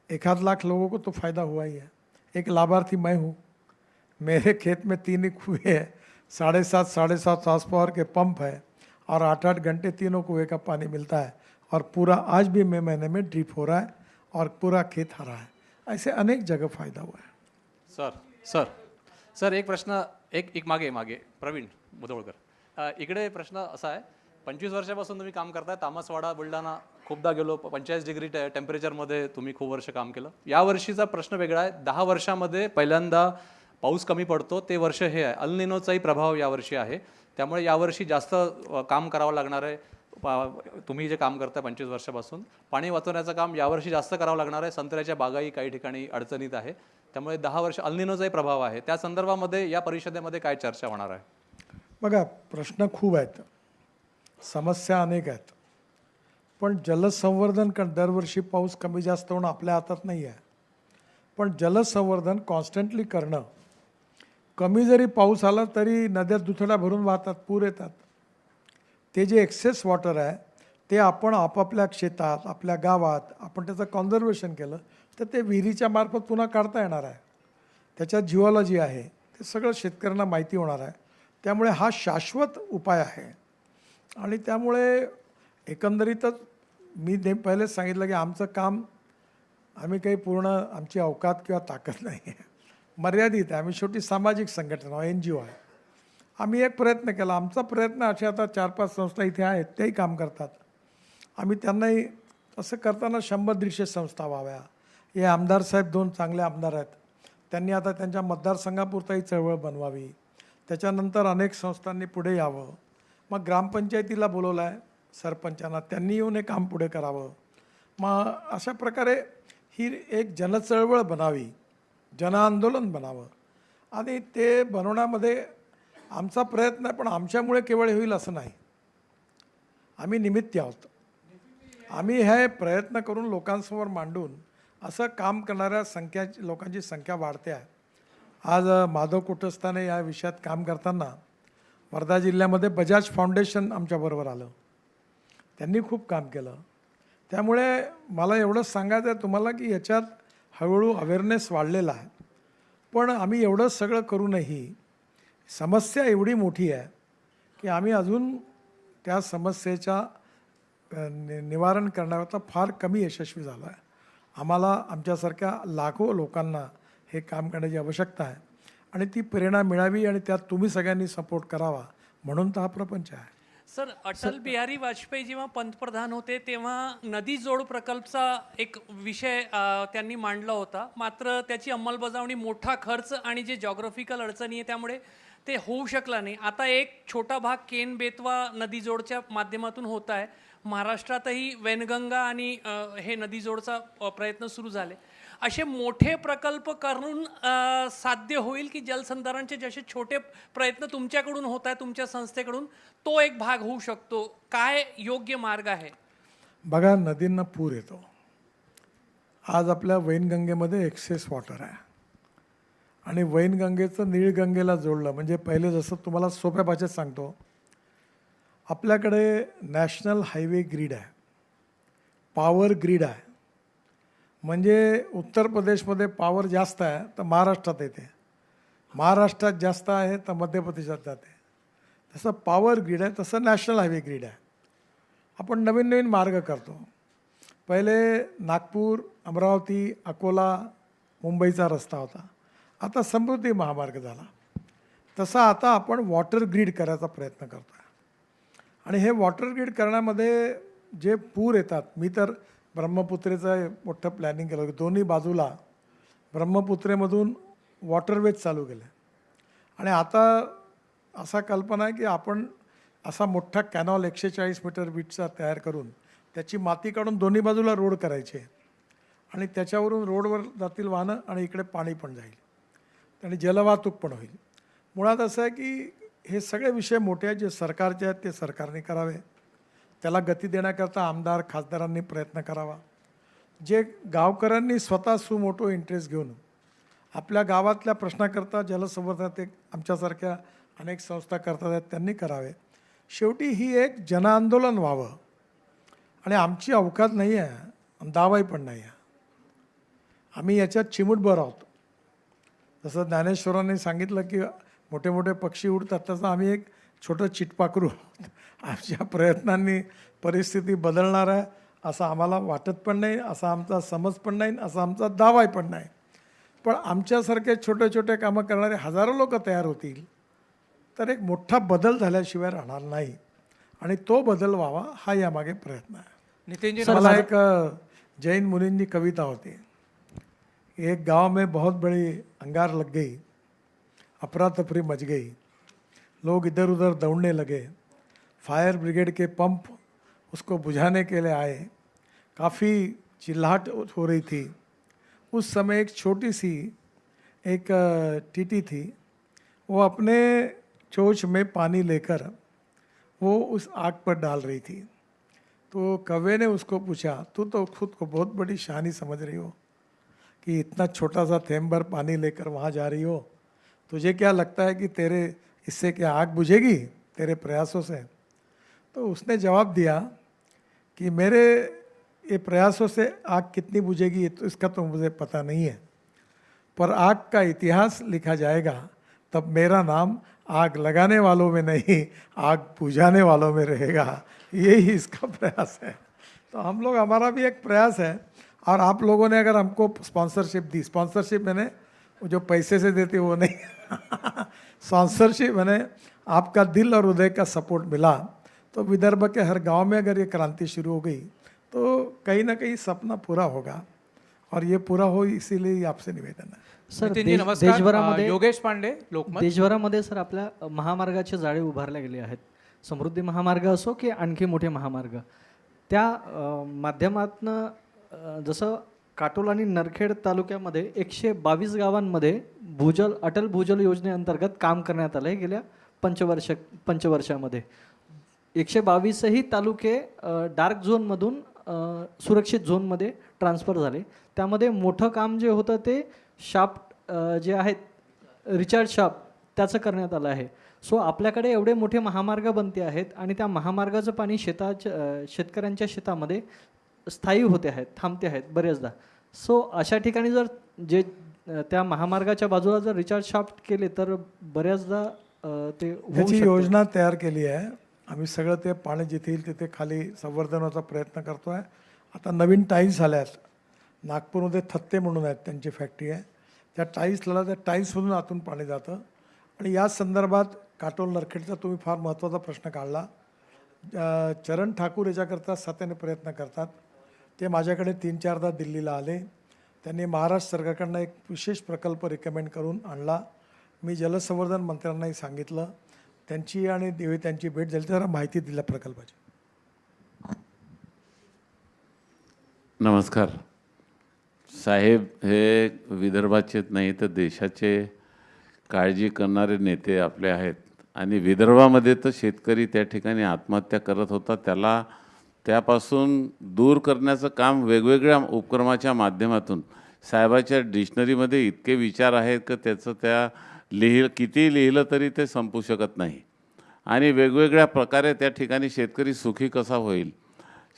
1-8 लाख लोगों को तो फ़ायदा हुआ ही है. एक लाभार्थी मैं हूँ, मेरे खेत में 3 ही कुएँ हैं, 7.5 हॉर्स पावर के पंप है, और 8-8 घंटे तीनों कुएँ का पानी मिलता है, और पूरा आज भी मई महीने में ड्रिप हो रहा है और पूरा खेत हरा है. ऐसे अनेक जगह फ़ायदा हुआ है. सर सर सर एक प्रश्न, एक मागे मागे प्रवीण मुधोळकर, इकडे प्रश्न असा आहे, 25 वर्षापासून तुम्ही काम करताय, तामसवाडा बुलढाणा खूपदा गेलो, 45 डिग्री टेम्परेचरमध्ये तुम्ही खूप वर्ष काम केलं. या वर्षीचा प्रश्न वेगळा आहे. 10 वर्षामध्ये पहिल्यांदा पाऊस कमी पडतो, ते वर्ष हे आहे. अल निनोचाही प्रभाव यावर्षी आहे, त्यामुळे यावर्षी जास्त काम करावं लागणार आहे. तुम्ही जे काम करताय 25 वर्षापासून, पाणी वाचवण्याचं काम यावर्षी जास्त करावं लागणार आहे. संत्र्याच्या बागाही काही ठिकाणी अडचणीत आहे, त्यामुळे 10 वर्ष अल निनोचाही प्रभाव आहे. त्या संदर्भामध्ये या परिषदेमध्ये काय चर्चा होणार आहे? बघा, प्रश्न खूप आहेत, समस्या अनेक आहेत, पण जलसंवर्धन दरवर्षी पाऊस कमी जास्त होणं आपल्या हातात नाही आहे. पण जलसंवर्धन कॉन्स्टंटली करणं, कमी जरी पाऊस आला तरी नद्या दुथड्या भरून वाहतात, पूर येतात. ते जे एक्सेस वॉटर आहे ते आपण आपापल्या शेतात, आपल्या गावात आपण त्याचं कॉन्झर्वेशन केलं तर ते विहिरीच्या मार्फत पुन्हा काढता येणार आहे. त्याच्यात जिओलॉजी आहे, ते सगळं शेतकऱ्यांना माहिती होणार आहे. त्यामुळे हा शाश्वत उपाय आहे. आणि त्यामुळे एकंदरीतच मी पहिलेच सांगितलं की आमचं काम, आम्ही काही पूर्ण आमची अवकात किंवा ताकद नाही आहे, मर्यादित आहे. आम्ही शेवटी सामाजिक संघटना NGO आहे. आम्ही एक प्रयत्न केला. आमचा प्रयत्न असे आता 4-5 संस्था इथे आहेत, तेही काम करतात. आम्ही त्यांनाही असं करताना 100-150 संस्था व्हाव्या. हे आमदार साहेब 2 चांगले आमदार आहेत, त्यांनी आता त्यांच्या मतदारसंघापुरताही चळवळ बनवावी. त्याच्यानंतर अनेक संस्थांनी पुढे यावं. मग ग्रामपंचायतीला बोलवलं आहे, सरपंचांना, त्यांनी येऊन हे काम पुढे करावं. मग अशा प्रकारे ही एक जनचळवळ बनावी, जनआंदोलन बनावं. आणि ते बनवण्यामध्ये आमचा प्रयत्न आहे, पण आमच्यामुळे केवळ होईल असं नाही. आम्ही निमित्त आहोत. आम्ही हे प्रयत्न करून लोकांसमोर मांडून असं काम करणाऱ्या लोकांची संख्या वाढते आहे. आज माधव कुटस्थाने या विषयात काम करताना वर्धा जिल्ह्यामध्ये बजाज फाउंडेशन आमच्याबरोबर आलं, त्यांनी खूप काम केलं. त्यामुळे मला एवढंच सांगायचं आहे तुम्हाला की याच्यात हळूहळू अवेअरनेस वाढलेला आहे. पण आम्ही एवढं सगळं करूनही समस्या एवढी मोठी आहे की आम्ही अजून त्या समस्येच्या निवारण करण्याचा फार कमी यशस्वी झालो आहे. आम्हाला आमच्यासारख्या लाखो लोकांना हे काम करण्याची आवश्यकता आहे, आणि ती प्रेरणा मिळावी आणि त्यात तुम्ही सगळ्यांनी सपोर्ट करावा, म्हणून तर हा प्रपंच आहे. सर अटल बिहारी वाजपेयी जेव्हा पंतप्रधान होते तेव्हा नदी जोड प्रकल्पचा एक विषय त्यांनी मांडला होता. मात्र त्याची अंमलबजावणी मोठा खर्च आणि जे जॉग्राफिकल अडचणी आहे त्यामुळे ते होऊ शकला नाही. आता एक छोटा भाग केन बेतवा नदी जोडच्या माध्यमातून होत आहे. महाराष्ट्रातही वैनगंगा आणि हे नदी जोडचा प्रयत्न सुरू झाले. असे मोठे प्रकल्प करून साध्य होईल की जलसंधारणचे जसे छोटे प्रयत्न तुमच्याकडून होत आहे तुमच्या संस्थेकडून तो एक भाग होऊ शकतो? काय योग्य मार्ग आहे? बघा, नदींना पूर येतो. आज आपल्या वैनगंगेमध्ये एक्सेस वॉटर आहे आणि वैनगंगेचं निळगंगेला जोडलं. म्हणजे पहिले जसं तुम्हाला सोप्या भाषेत सांगतो, आपल्याकडे नॅशनल हायवे ग्रीड आहे, पॉवर ग्रीड आहे. म्हणजे उत्तर प्रदेशमध्ये पॉवर जास्त आहे तर महाराष्ट्रात येते, महाराष्ट्रात जास्त आहे तर मध्य प्रदेशात जाते. तसं पॉवर ग्रीड आहे, तसं नॅशनल हायवे ग्रीड आहे. आपण नवीन नवीन मार्ग करतो. पहिले नागपूर, अमरावती, अकोला, मुंबईचा रस्ता होता, आता समृद्धी महामार्ग झाला. तसा आता आपण वॉटर ग्रीड करायचा प्रयत्न करतो आहे. आणि हे वॉटर ग्रीड करण्यामध्ये जे पूर येतात, मी तर ब्रह्मपुत्रेचं मोठं प्लॅनिंग केलं. दोन्ही बाजूला ब्रह्मपुत्रेमधून वॉटरवेज चालू केले आणि आता असा कल्पना आहे की आपण असा मोठा कॅनॉल 140 मीटर विडचा तयार करून त्याची माती काढून दोन्ही बाजूला रोड करायचे आणि त्याच्यावरून रोडवर जातील वाहनं आणि इकडे पाणी पण जाईल आणि जलवाहतूक पण होईल. मुळात असं आहे की हे सगळे विषय मोठे आहेत जे सरकारचे आहेत ते सरकारने करावे. त्याला गती देण्याकरता आमदार खासदारांनी प्रयत्न करावा. जे गावकऱ्यांनी स्वतः सुमोटो इंटरेस्ट घेऊन आपल्या गावातल्या प्रश्नाकरता जलसंवर्धनात एक आमच्यासारख्या अनेक संस्था करतात आहेत त्यांनी करावे. शेवटी ही एक जनआंदोलन व्हावं आणि आमची अवकात नाही आहे आणि दावाही पण नाही आहे. आम्ही याच्यात चिमूटभर आहोत. जसं ज्ञानेश्वरांनी सांगितलं की मोठे मोठे पक्षी उडतात, तसं आम्ही एक छोटं चिटपाखरू आहोत. आमच्या प्रयत्नांनी परिस्थिती बदलणार आहे असं आम्हाला वाटत पण नाही, असा आमचा समज पण नाही, असा आमचा दावाही पण नाही. पण आमच्यासारखे छोटे छोटे कामं करणारे हजारो लोक तयार होतील तर एक मोठा बदल झाल्याशिवाय राहणार नाही आणि तो बदल व्हावा हा यामागे प्रयत्न आहे. नितिन जी, मला एक जैन मुनींची कविता होती. एक गांव में बहुत बड़ी अंगार लग गई, अफरा तफरी मच गई, लोग इधर उधर दौड़ने लगे, फायर ब्रिगेड के पंप उसको बुझाने के लिए आए, काफ़ी चिल्लाहट हो रही थी. उस समय एक छोटी सी एक टीटी थी, वो अपने चोंच में पानी लेकर वो उस आग पर डाल रही थी. तो कौवे ने उसको पूछा, तू तो खुद को बहुत बड़ी शानी समझ रही हो कि इतना छोटा सा थैम भर पानी लेकर वहाँ जा रही हो, तुझे क्या लगता है कि तेरे इससे क्या आग बुझेगी तेरे प्रयासों से? तो उसने जवाब दिया कि मेरे ये प्रयासों से आग कितनी बुझेगी तो इसका तो मुझे पता नहीं है, पर आग का इतिहास लिखा जाएगा तब मेरा नाम आग लगाने वालों में नहीं आग बुझाने वालों में रहेगा. यही इसका प्रयास है. तो हम लोग, हमारा भी एक प्रयास है. और आप लोगों ने अगर हमको स्पॉन्सरशिप दी, स्पॉन्सरशिप मैंने जो पैसे से देते वो नहीं स्पॉन्सरशिप मैंने आपका दिल और हृदय का सपोर्ट मिला तो विदर्भ के हर गांव में अगर ये क्रांति शुरू हो गई तो कहीं ना कहीं सपना पूरा होगा और ये पूरा हो इसीलिए आपसे निवेदन है. सर नितिन जी, नमस्कार. देशभरामध्ये योगेश पांडे, लोकमत. देशभरामध्ये सर आपल्या महामार्गाचे जाळे उभारले गेले आहेत. समृद्धी महामार्ग असो की आणखी मोठे महामार्ग, त्या माध्यमातनं जसं काटोल आणि नरखेड तालुक्यामध्ये 122 गावांमध्ये अटल भूजल योजनेअंतर्गत काम करण्यात आलं आहे गेल्या पंचवर्षामध्ये. 122ही तालुके डार्क झोनमधून सुरक्षित झोनमध्ये ट्रान्सफर झाले. त्यामध्ये मोठं काम जे होतं ते शाफ्ट जे आहेत, रिचार्ज शाफ्ट, त्याचं करण्यात आलं आहे. सो आपल्याकडे एवढे मोठे महामार्ग बनते आहेत आणि त्या महामार्गाचं पाणी शेतकऱ्यांच्या शेतामध्ये स्थायी होते आहेत, थांबते आहेत बरेचदा. सो अशा ठिकाणी जर त्या महामार्गाच्या बाजूला जर रिचार्ज शाफ्ट केले तर बऱ्याचदा ते होऊ त्याची शकतं. योजना तयार केली आहे आम्ही. सगळं ते पाणी जिथे येईल तिथे खाली संवर्धनाचा प्रयत्न करतो आहे. आता नवीन टाईल्स आल्या आहेत नागपूरमध्ये, थत्ते म्हणून आहेत, त्यांची फॅक्टरी आहे. त्या टाईल्सला त्या टाईल्समधून आतून पाणी जातं. आणि या संदर्भात काटोल नरखेडचा तुम्ही फार महत्त्वाचा प्रश्न काढला. चरण ठाकूर याच्याकरता सातत्याने प्रयत्न करतात. ते माझ्याकडे 3-4दा दिल्लीला आले. त्यांनी महाराष्ट्र सरकारकडनं एक विशेष प्रकल्प रिकमेंड करून आणला. मी जलसंवर्धन मंत्र्यांनाही सांगितलं. त्यांची आणि त्यांची भेट झाली, जरा माहिती दिल्या प्रकल्पाची. नमस्कार साहेब, हे विदर्भाचेच नाही तर देशाचे काळजी करणारे नेते आपले आहेत आणि विदर्भामध्ये तर शेतकरी त्या ठिकाणी आत्महत्या करत होता. त्यापासून दूर करण्याचं काम वेगवेगळ्या उपक्रमाच्या माध्यमातून साहेबाच्या डिक्शनरीमध्ये इतके विचार आहेत की त्याचं किती लिहिलं तरी ते संपू शकत नाही. आणि वेगवेगळ्या प्रकारे त्या ठिकाणी शेतकरी सुखी कसा होईल.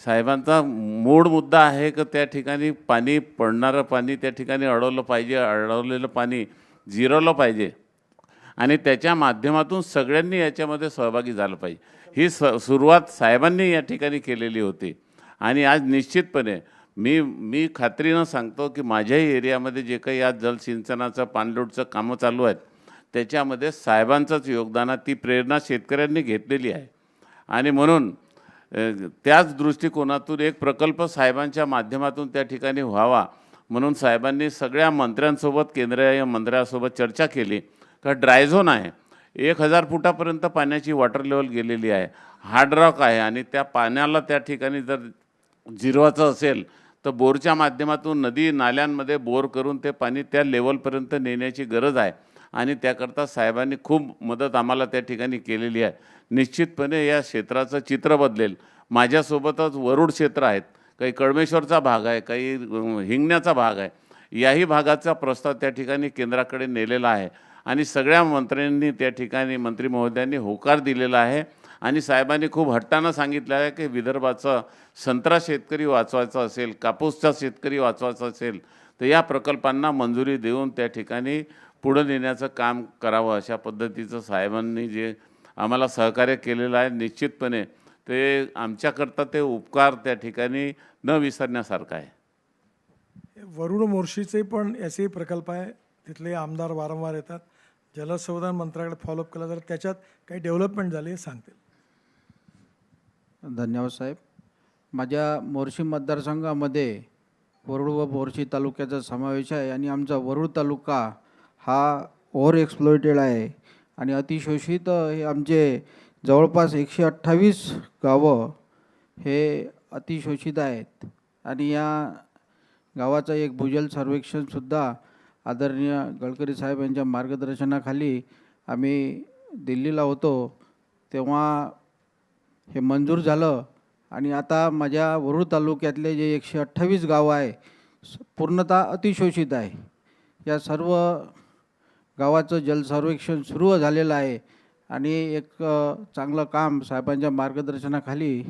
साहेबांचा मूळ मुद्दा आहे की त्या ठिकाणी पाणी पडणारं पाणी त्या ठिकाणी अडवलं पाहिजे, अडवलेलं पाणी जिरवलं पाहिजे आणि त्याच्या माध्यमातून सगळ्यांनी याच्यामध्ये सहभागी झालं पाहिजे. ही सुरुवात साहेबांनी या ठिकाणी केलेली होती. आणि आज निश्चितपणे मी खात्रीनं सांगतो की माझ्याही एरियामध्ये जे काही आज जलसिंचनाचं पाणलोटचं कामं चालू आहेत त्याच्यामध्ये साहेबांचंच योगदान आहे. ती प्रेरणा शेतकऱ्यांनी घेतलेली आहे. आणि म्हणून त्याच दृष्टिकोनातून एक प्रकल्प साहेबांच्या माध्यमातून त्या ठिकाणी व्हावा म्हणून साहेबांनी सगळ्या मंत्र्यांसोबत, केंद्रीय मंत्र्यांसोबत चर्चा केली का ड्राय झोन आहे, 1000 फुटापर्यंत पाण्याची वॉटर लेवल गेलेली आहे, हार्ड रॉक आहे आणि त्या पाण्याला त्या ठिकाणी जर जिरवायचं असेल तर बोरच्या माध्यमातून नदी नाल्यांमध्ये बोर करून ते पाणी त्या लेवलपर्यंत नेण्याची गरज आहे. आणि त्याकरता साहेबांनी खूप मदत आम्हाला त्या ठिकाणी केलेली आहे. निश्चितपणे या क्षेत्राचं चित्र बदलेल. माझ्यासोबतच वरुड क्षेत्र आहेत, काही कळमेश्वरचा भाग आहे, काही हिंगण्याचा भाग आहे. याही भागाचा प्रस्ताव त्या ठिकाणी केंद्राकडे नेलेला आहे आणि सगळ्या मंत्र्यांनी त्या ठिकाणी, मंत्री महोदयांनी होकार दिलेला आहे. आणि साहेबांनी खूप हट्टानं सांगितलं आहे की विदर्भाचा संत्रा शेतकरी वाचवायचा असेल, कापूसचा शेतकरी वाचवायचा असेल तर या प्रकल्पांना मंजुरी देऊन त्या ठिकाणी पुढं नेण्याचं काम करावं. अशा पद्धतीचं साहेबांनी जे आम्हाला सहकार्य केलेलं आहे, निश्चितपणे ते आमच्याकरता ते उपकार त्या ठिकाणी न विसरण्यासारखं आहे. वरुड मोर्शीचे पण असेही प्रकल्प आहे. तिथले आमदार वारंवार येतात. जलसंवर्धन मंत्र्याकडे फॉलोअप केला तर त्याच्यात काही डेव्हलपमेंट झाली हे सांगतील. धन्यवाद साहेब. माझ्या मोर्शी मतदारसंघामध्ये वरुड व मोर्शी तालुक्याचा समावेश आहे आणि आमचा वरुड तालुका हा ओव्हर एक्सप्लॉइटेड आहे आणि अतिशोषित हे आमचे जवळपास 128 गावं हे अतिशोषित आहेत. आणि या गावाचं एक भूजल सर्वेक्षणसुद्धा आदरणीय गडकरी साहेब यांच्या मार्गदर्शनाखाली आम्ही दिल्लीला होतो तेव्हा हे मंजूर झालं. आणि आता माझ्या वरुड तालुक्यातले जे 128 गावं आहे पूर्णतः अतिशोषित आहे. या सर्व गावाचं जल सर्वेक्षण सुरू झालेलं आहे आणि एक चांगलं काम साहेबांच्या मार्गदर्शनाखाली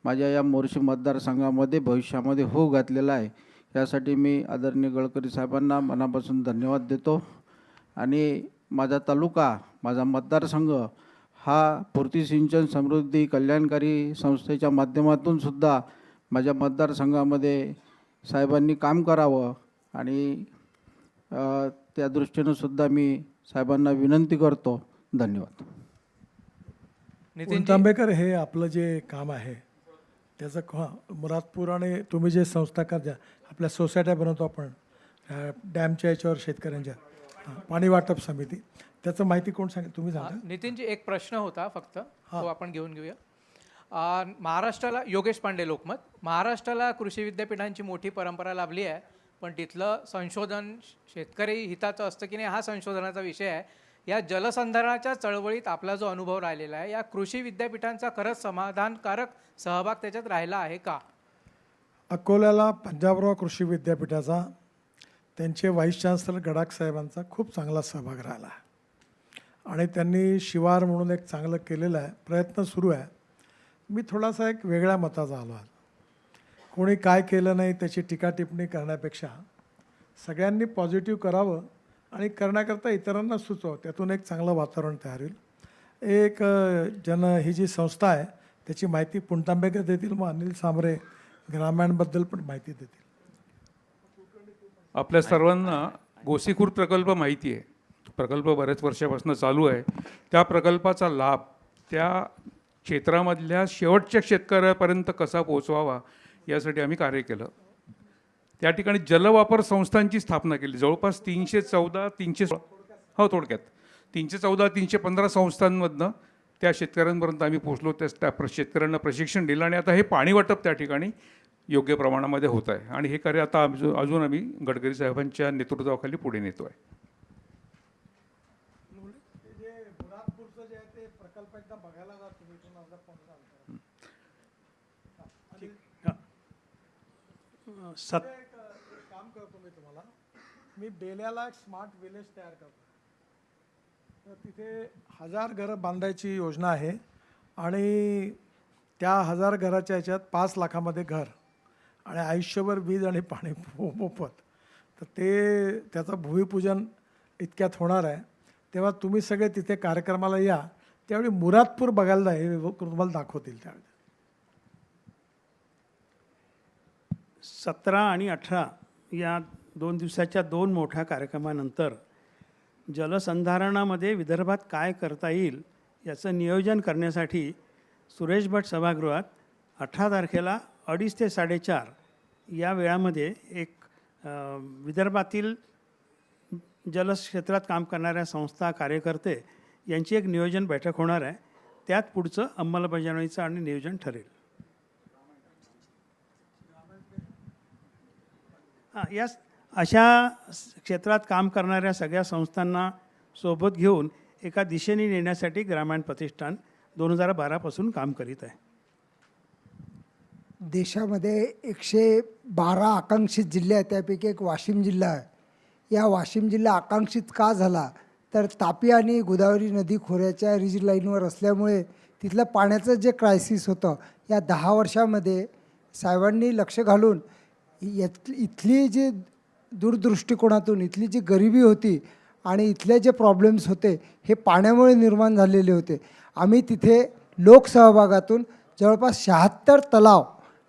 माझ्या या मोर्शी मतदारसंघामध्ये भविष्यामध्ये होऊ घातलेलं आहे. यासाठी मी आदरणीय गडकरी साहेबांना मनापासून धन्यवाद देतो. आणि माझा तालुका, माझा मतदारसंघ हा पूर्ती सिंचन समृद्धी कल्याणकारी संस्थेच्या माध्यमातून सुद्धा माझ्या मतदारसंघामध्ये साहेबांनी काम करावं आणि त्या दृष्टीनं सुद्धा मी साहेबांना विनंती करतो. धन्यवाद. नितीन तांबेकर, हे आपलं जे काम आहे त्याचं मुरादपूर आणि तुम्ही जे संस्था करता, आपल्या सोसायट्या बनवतो आपण डॅमच्या याच्यावर शेतकऱ्यांच्या पाणी वाटप समिती, त्याचं माहिती कोण सांगेल? तुम्ही सांगा. नितीनजी, एक प्रश्न होता फक्त, तो आपण घेऊन घेऊया. महाराष्ट्राला, योगेश पांडे, लोकमत. महाराष्ट्राला कृषी विद्यापीठांची मोठी परंपरा लाभली आहे, पण तिथलं संशोधन शेतकरी हिताचं असतं की नाही हा संशोधनाचा विषय आहे. या जलसंधारणाच्या चळवळीत आपला जो अनुभव राहिलेला आहे, या कृषी विद्यापीठांचा खरंच समाधानकारक सहभाग त्याच्यात राहिला आहे का? अकोल्याला पंजाबराव कृषी विद्यापीठाचा, त्यांचे व्हाईस चान्सलर गडाख साहेबांचा खूप चांगला सहभाग राहिला आहे आणि त्यांनी शिवार म्हणून एक चांगलं केलेलं आहे. प्रयत्न सुरू आहे. मी थोडासा एक वेगळ्या मताचा आलो आहे. कोणी काय केलं नाही त्याची टीका टिप्पणी करण्यापेक्षा सगळ्यांनी पॉझिटिव्ह करावं आणि करण्याकरता इतरांना सुचवावं. त्यातून एक चांगलं वातावरण तयार होईल. एक ही जी संस्था आहे त्याची माहिती पुणतांबेकर देतील, मग अनिल सांबरे ग्रामीणबद्दल पण माहिती देतील. आपल्या सर्वांना गोसीखुर्द प्रकल्प माहिती आहे. प्रकल्प बऱ्याच वर्षापासून चालू आहे. त्या प्रकल्पाचा लाभ त्या क्षेत्रामधल्या शेवटच्या शेतकऱ्यापर्यंत कसा पोहोचवावा यासाठी आम्ही कार्य केलं. त्या ठिकाणी जलवापर संस्थांची स्थापना केली. जवळपास 314 थोडक्यात 315 संस्थांमधनं त्या शेतकऱ्यांपर्यंत आम्ही पोहोचलो. त्या शेतकऱ्यांना प्रशिक्षण दिलं आणि आता हे पाणी वाटप त्या ठिकाणी योग्य प्रमाणामध्ये होत आहे आणि हे कार्य आता अजून आम्ही गडकरी साहेबांच्या नेतृत्वाखाली पुढे नेतो आहे. काम करतो मी तुम्हाला. मी बेल्याला एक स्मार्ट विलेज तयार करतो. तर तिथे 1000 घरं बांधायची योजना आहे आणि त्या 1000 घराच्या ह्याच्यात 5 लाखामध्ये घर आणि आयुष्यभर वीज आणि पाणी मोफत. तर ते त्याचं भूमिपूजन इतक्यात होणार आहे. तेव्हा तुम्ही सगळे तिथे कार्यक्रमाला या. त्यावेळी मुरादपूर बघायला हे तुम्हाला दाखवतील. त्यावेळी 17 आणि 18 या 2 दिवसाच्या 2 मोठ्या कार्यक्रमानंतर जलसंधारणामध्ये विदर्भात काय करता येईल याचं नियोजन करण्यासाठी सुरेश भट सभागृहात 18 तारखेला 2:30 ते 4:30 या वेळामध्ये एक विदर्भातील जलक्षेत्रात काम करणाऱ्या संस्था कार्यकर्ते यांची एक नियोजन बैठक होणार आहे. त्यात पुढचं अंमलबजावणीचं आणि नियोजन ठरेल. या अशा क्षेत्रात काम करणाऱ्या सगळ्या संस्थांना सोबत घेऊन एका दिशेने नेण्यासाठी ग्रामीण प्रतिष्ठान 2012 काम करीत आहे. देशामध्ये 112 आकांक्षित जिल्हे आहेत. त्यापैकी एक वाशिम जिल्हा आहे. या वाशिम जिल्हा आकांक्षित का झाला तर तापी आणि गोदावरी नदी खोऱ्याच्या रिज लाईनवर असल्यामुळे तिथलं पाण्याचं जे क्रायसिस होतं या 10 वर्षामध्ये साहेबांनी लक्ष घालून इथली जी दूरदृष्टिकोनातून इथली जी गरिबी होती आणि इथले जे प्रॉब्लेम्स होते हे पाण्यामुळे निर्माण झालेले होते. आम्ही तिथे लोकसहभागातून जवळपास 76 तलाव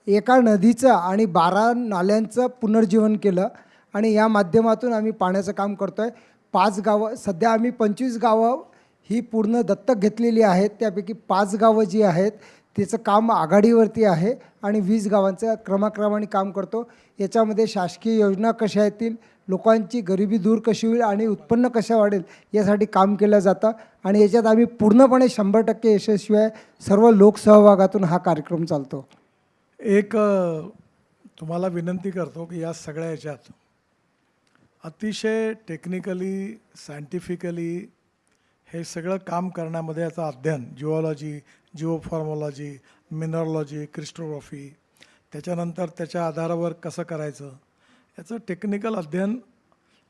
एका नदीचं आणि 12 नाल्यांचं पुनर्जीवन केलं आणि या माध्यमातून आम्ही पाण्याचं काम करतो आहे. 5 गावं सध्या आम्ही 25 गावं ही पूर्ण दत्तक घेतलेली आहेत. त्यापैकी 5 गावं जी आहेत त्याचं काम आघाडीवरती आहे आणि 20 गावांचं क्रमाक्रमाने काम करतो. याच्यामध्ये शासकीय योजना कशा येतील, लोकांची गरिबी दूर कशी होईल आणि उत्पन्न कसं वाढेल यासाठी काम केलं जातं आणि याच्यात आम्ही पूर्णपणे 100% यशस्वी आहे. सर्व लोकसहभागातून हा कार्यक्रम चालतो. एक तुम्हाला विनंती करतो की या सगळ्या ह्याच्यात अतिशय टेक्निकली सायंटिफिकली हे सगळं काम करण्यामध्ये याचं अध्ययन जिओलॉजी, जिओफॉर्मॉलॉजी, मिनरॉलॉजी, क्रिस्टोग्राफी, त्याच्यानंतर त्याच्या आधारावर कसं करायचं याचं टेक्निकल अध्ययन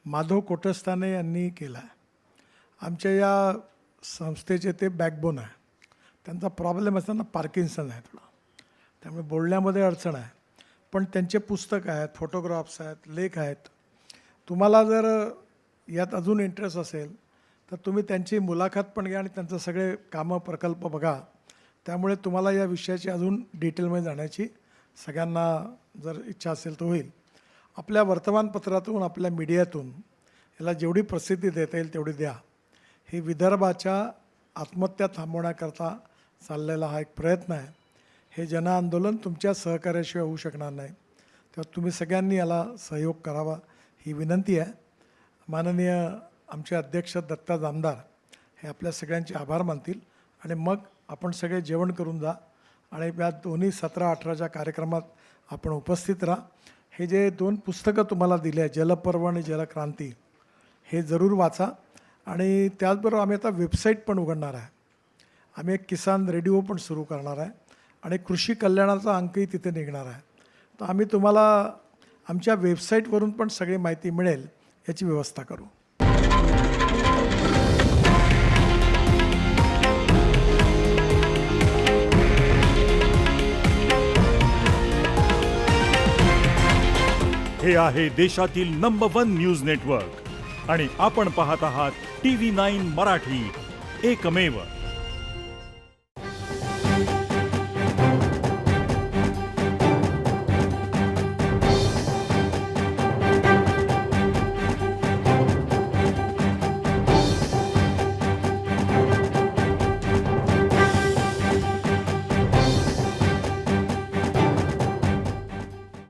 माधव कोटस्थाने यांनी केलं आहे. आमच्या या संस्थेचे ते बॅकबोन आहे. त्यांचा प्रॉब्लेम असताना पार्किन्सन आहे थोडा, त्यामुळे बोलण्यामध्ये अडचण आहे. पण त्यांचे पुस्तक आहेत, फोटोग्राफ्स आहेत, लेख आहेत. तुम्हाला जर यात अजून इंटरेस्ट असेल तर तुम्ही त्यांची मुलाखत पण घ्या आणि त्यांचं सगळे कामं प्रकल्प बघा. त्यामुळे तुम्हाला या विषयाची अजून डिटेलमध्ये जाण्याची सगळ्यांना जर इच्छा असेल तर होईल. आपल्या वर्तमानपत्रातून आपल्या मीडियातून याला जेवढी प्रसिद्धी देता येईल तेवढी द्या. हे विदर्भाच्या आत्महत्या थांबवण्याकरता चाललेला हा एक प्रयत्न आहे. हे जनआंदोलन तुमच्या सहकार्याशिवाय होऊ शकणार नाही. तेव्हा तुम्ही सगळ्यांनी याला सहयोग करावा ही विनंती आहे. माननीय आमचे अध्यक्ष दत्ता जामदार हे आपल्या सगळ्यांचे आभार मानतील आणि मग आपण सगळे जेवण करून जा आणि या दोन्ही 17-18च्या कार्यक्रमात आपण उपस्थित राहा. हे जे 2 पुस्तकं तुम्हाला दिले आहे, जलपर्व आणि जलक्रांती, हे जरूर वाचा. आणि त्याचबरोबर आम्ही आता वेबसाईट पण उघडणार आहे. आम्ही एक किसान रेडिओ पण सुरू करणार आहे आणि कृषी कल्याणाचा अंकही तिथे निघणार आहे. तर आम्ही तुम्हाला आमच्या वेबसाईटवरून पण सगळी माहिती मिळेल याची व्यवस्था करू. हे आहे देशातील नंबर 1 न्यूज नेटवर्क आणि आपण पाहत आहात TV9 मराठी, एकमेव.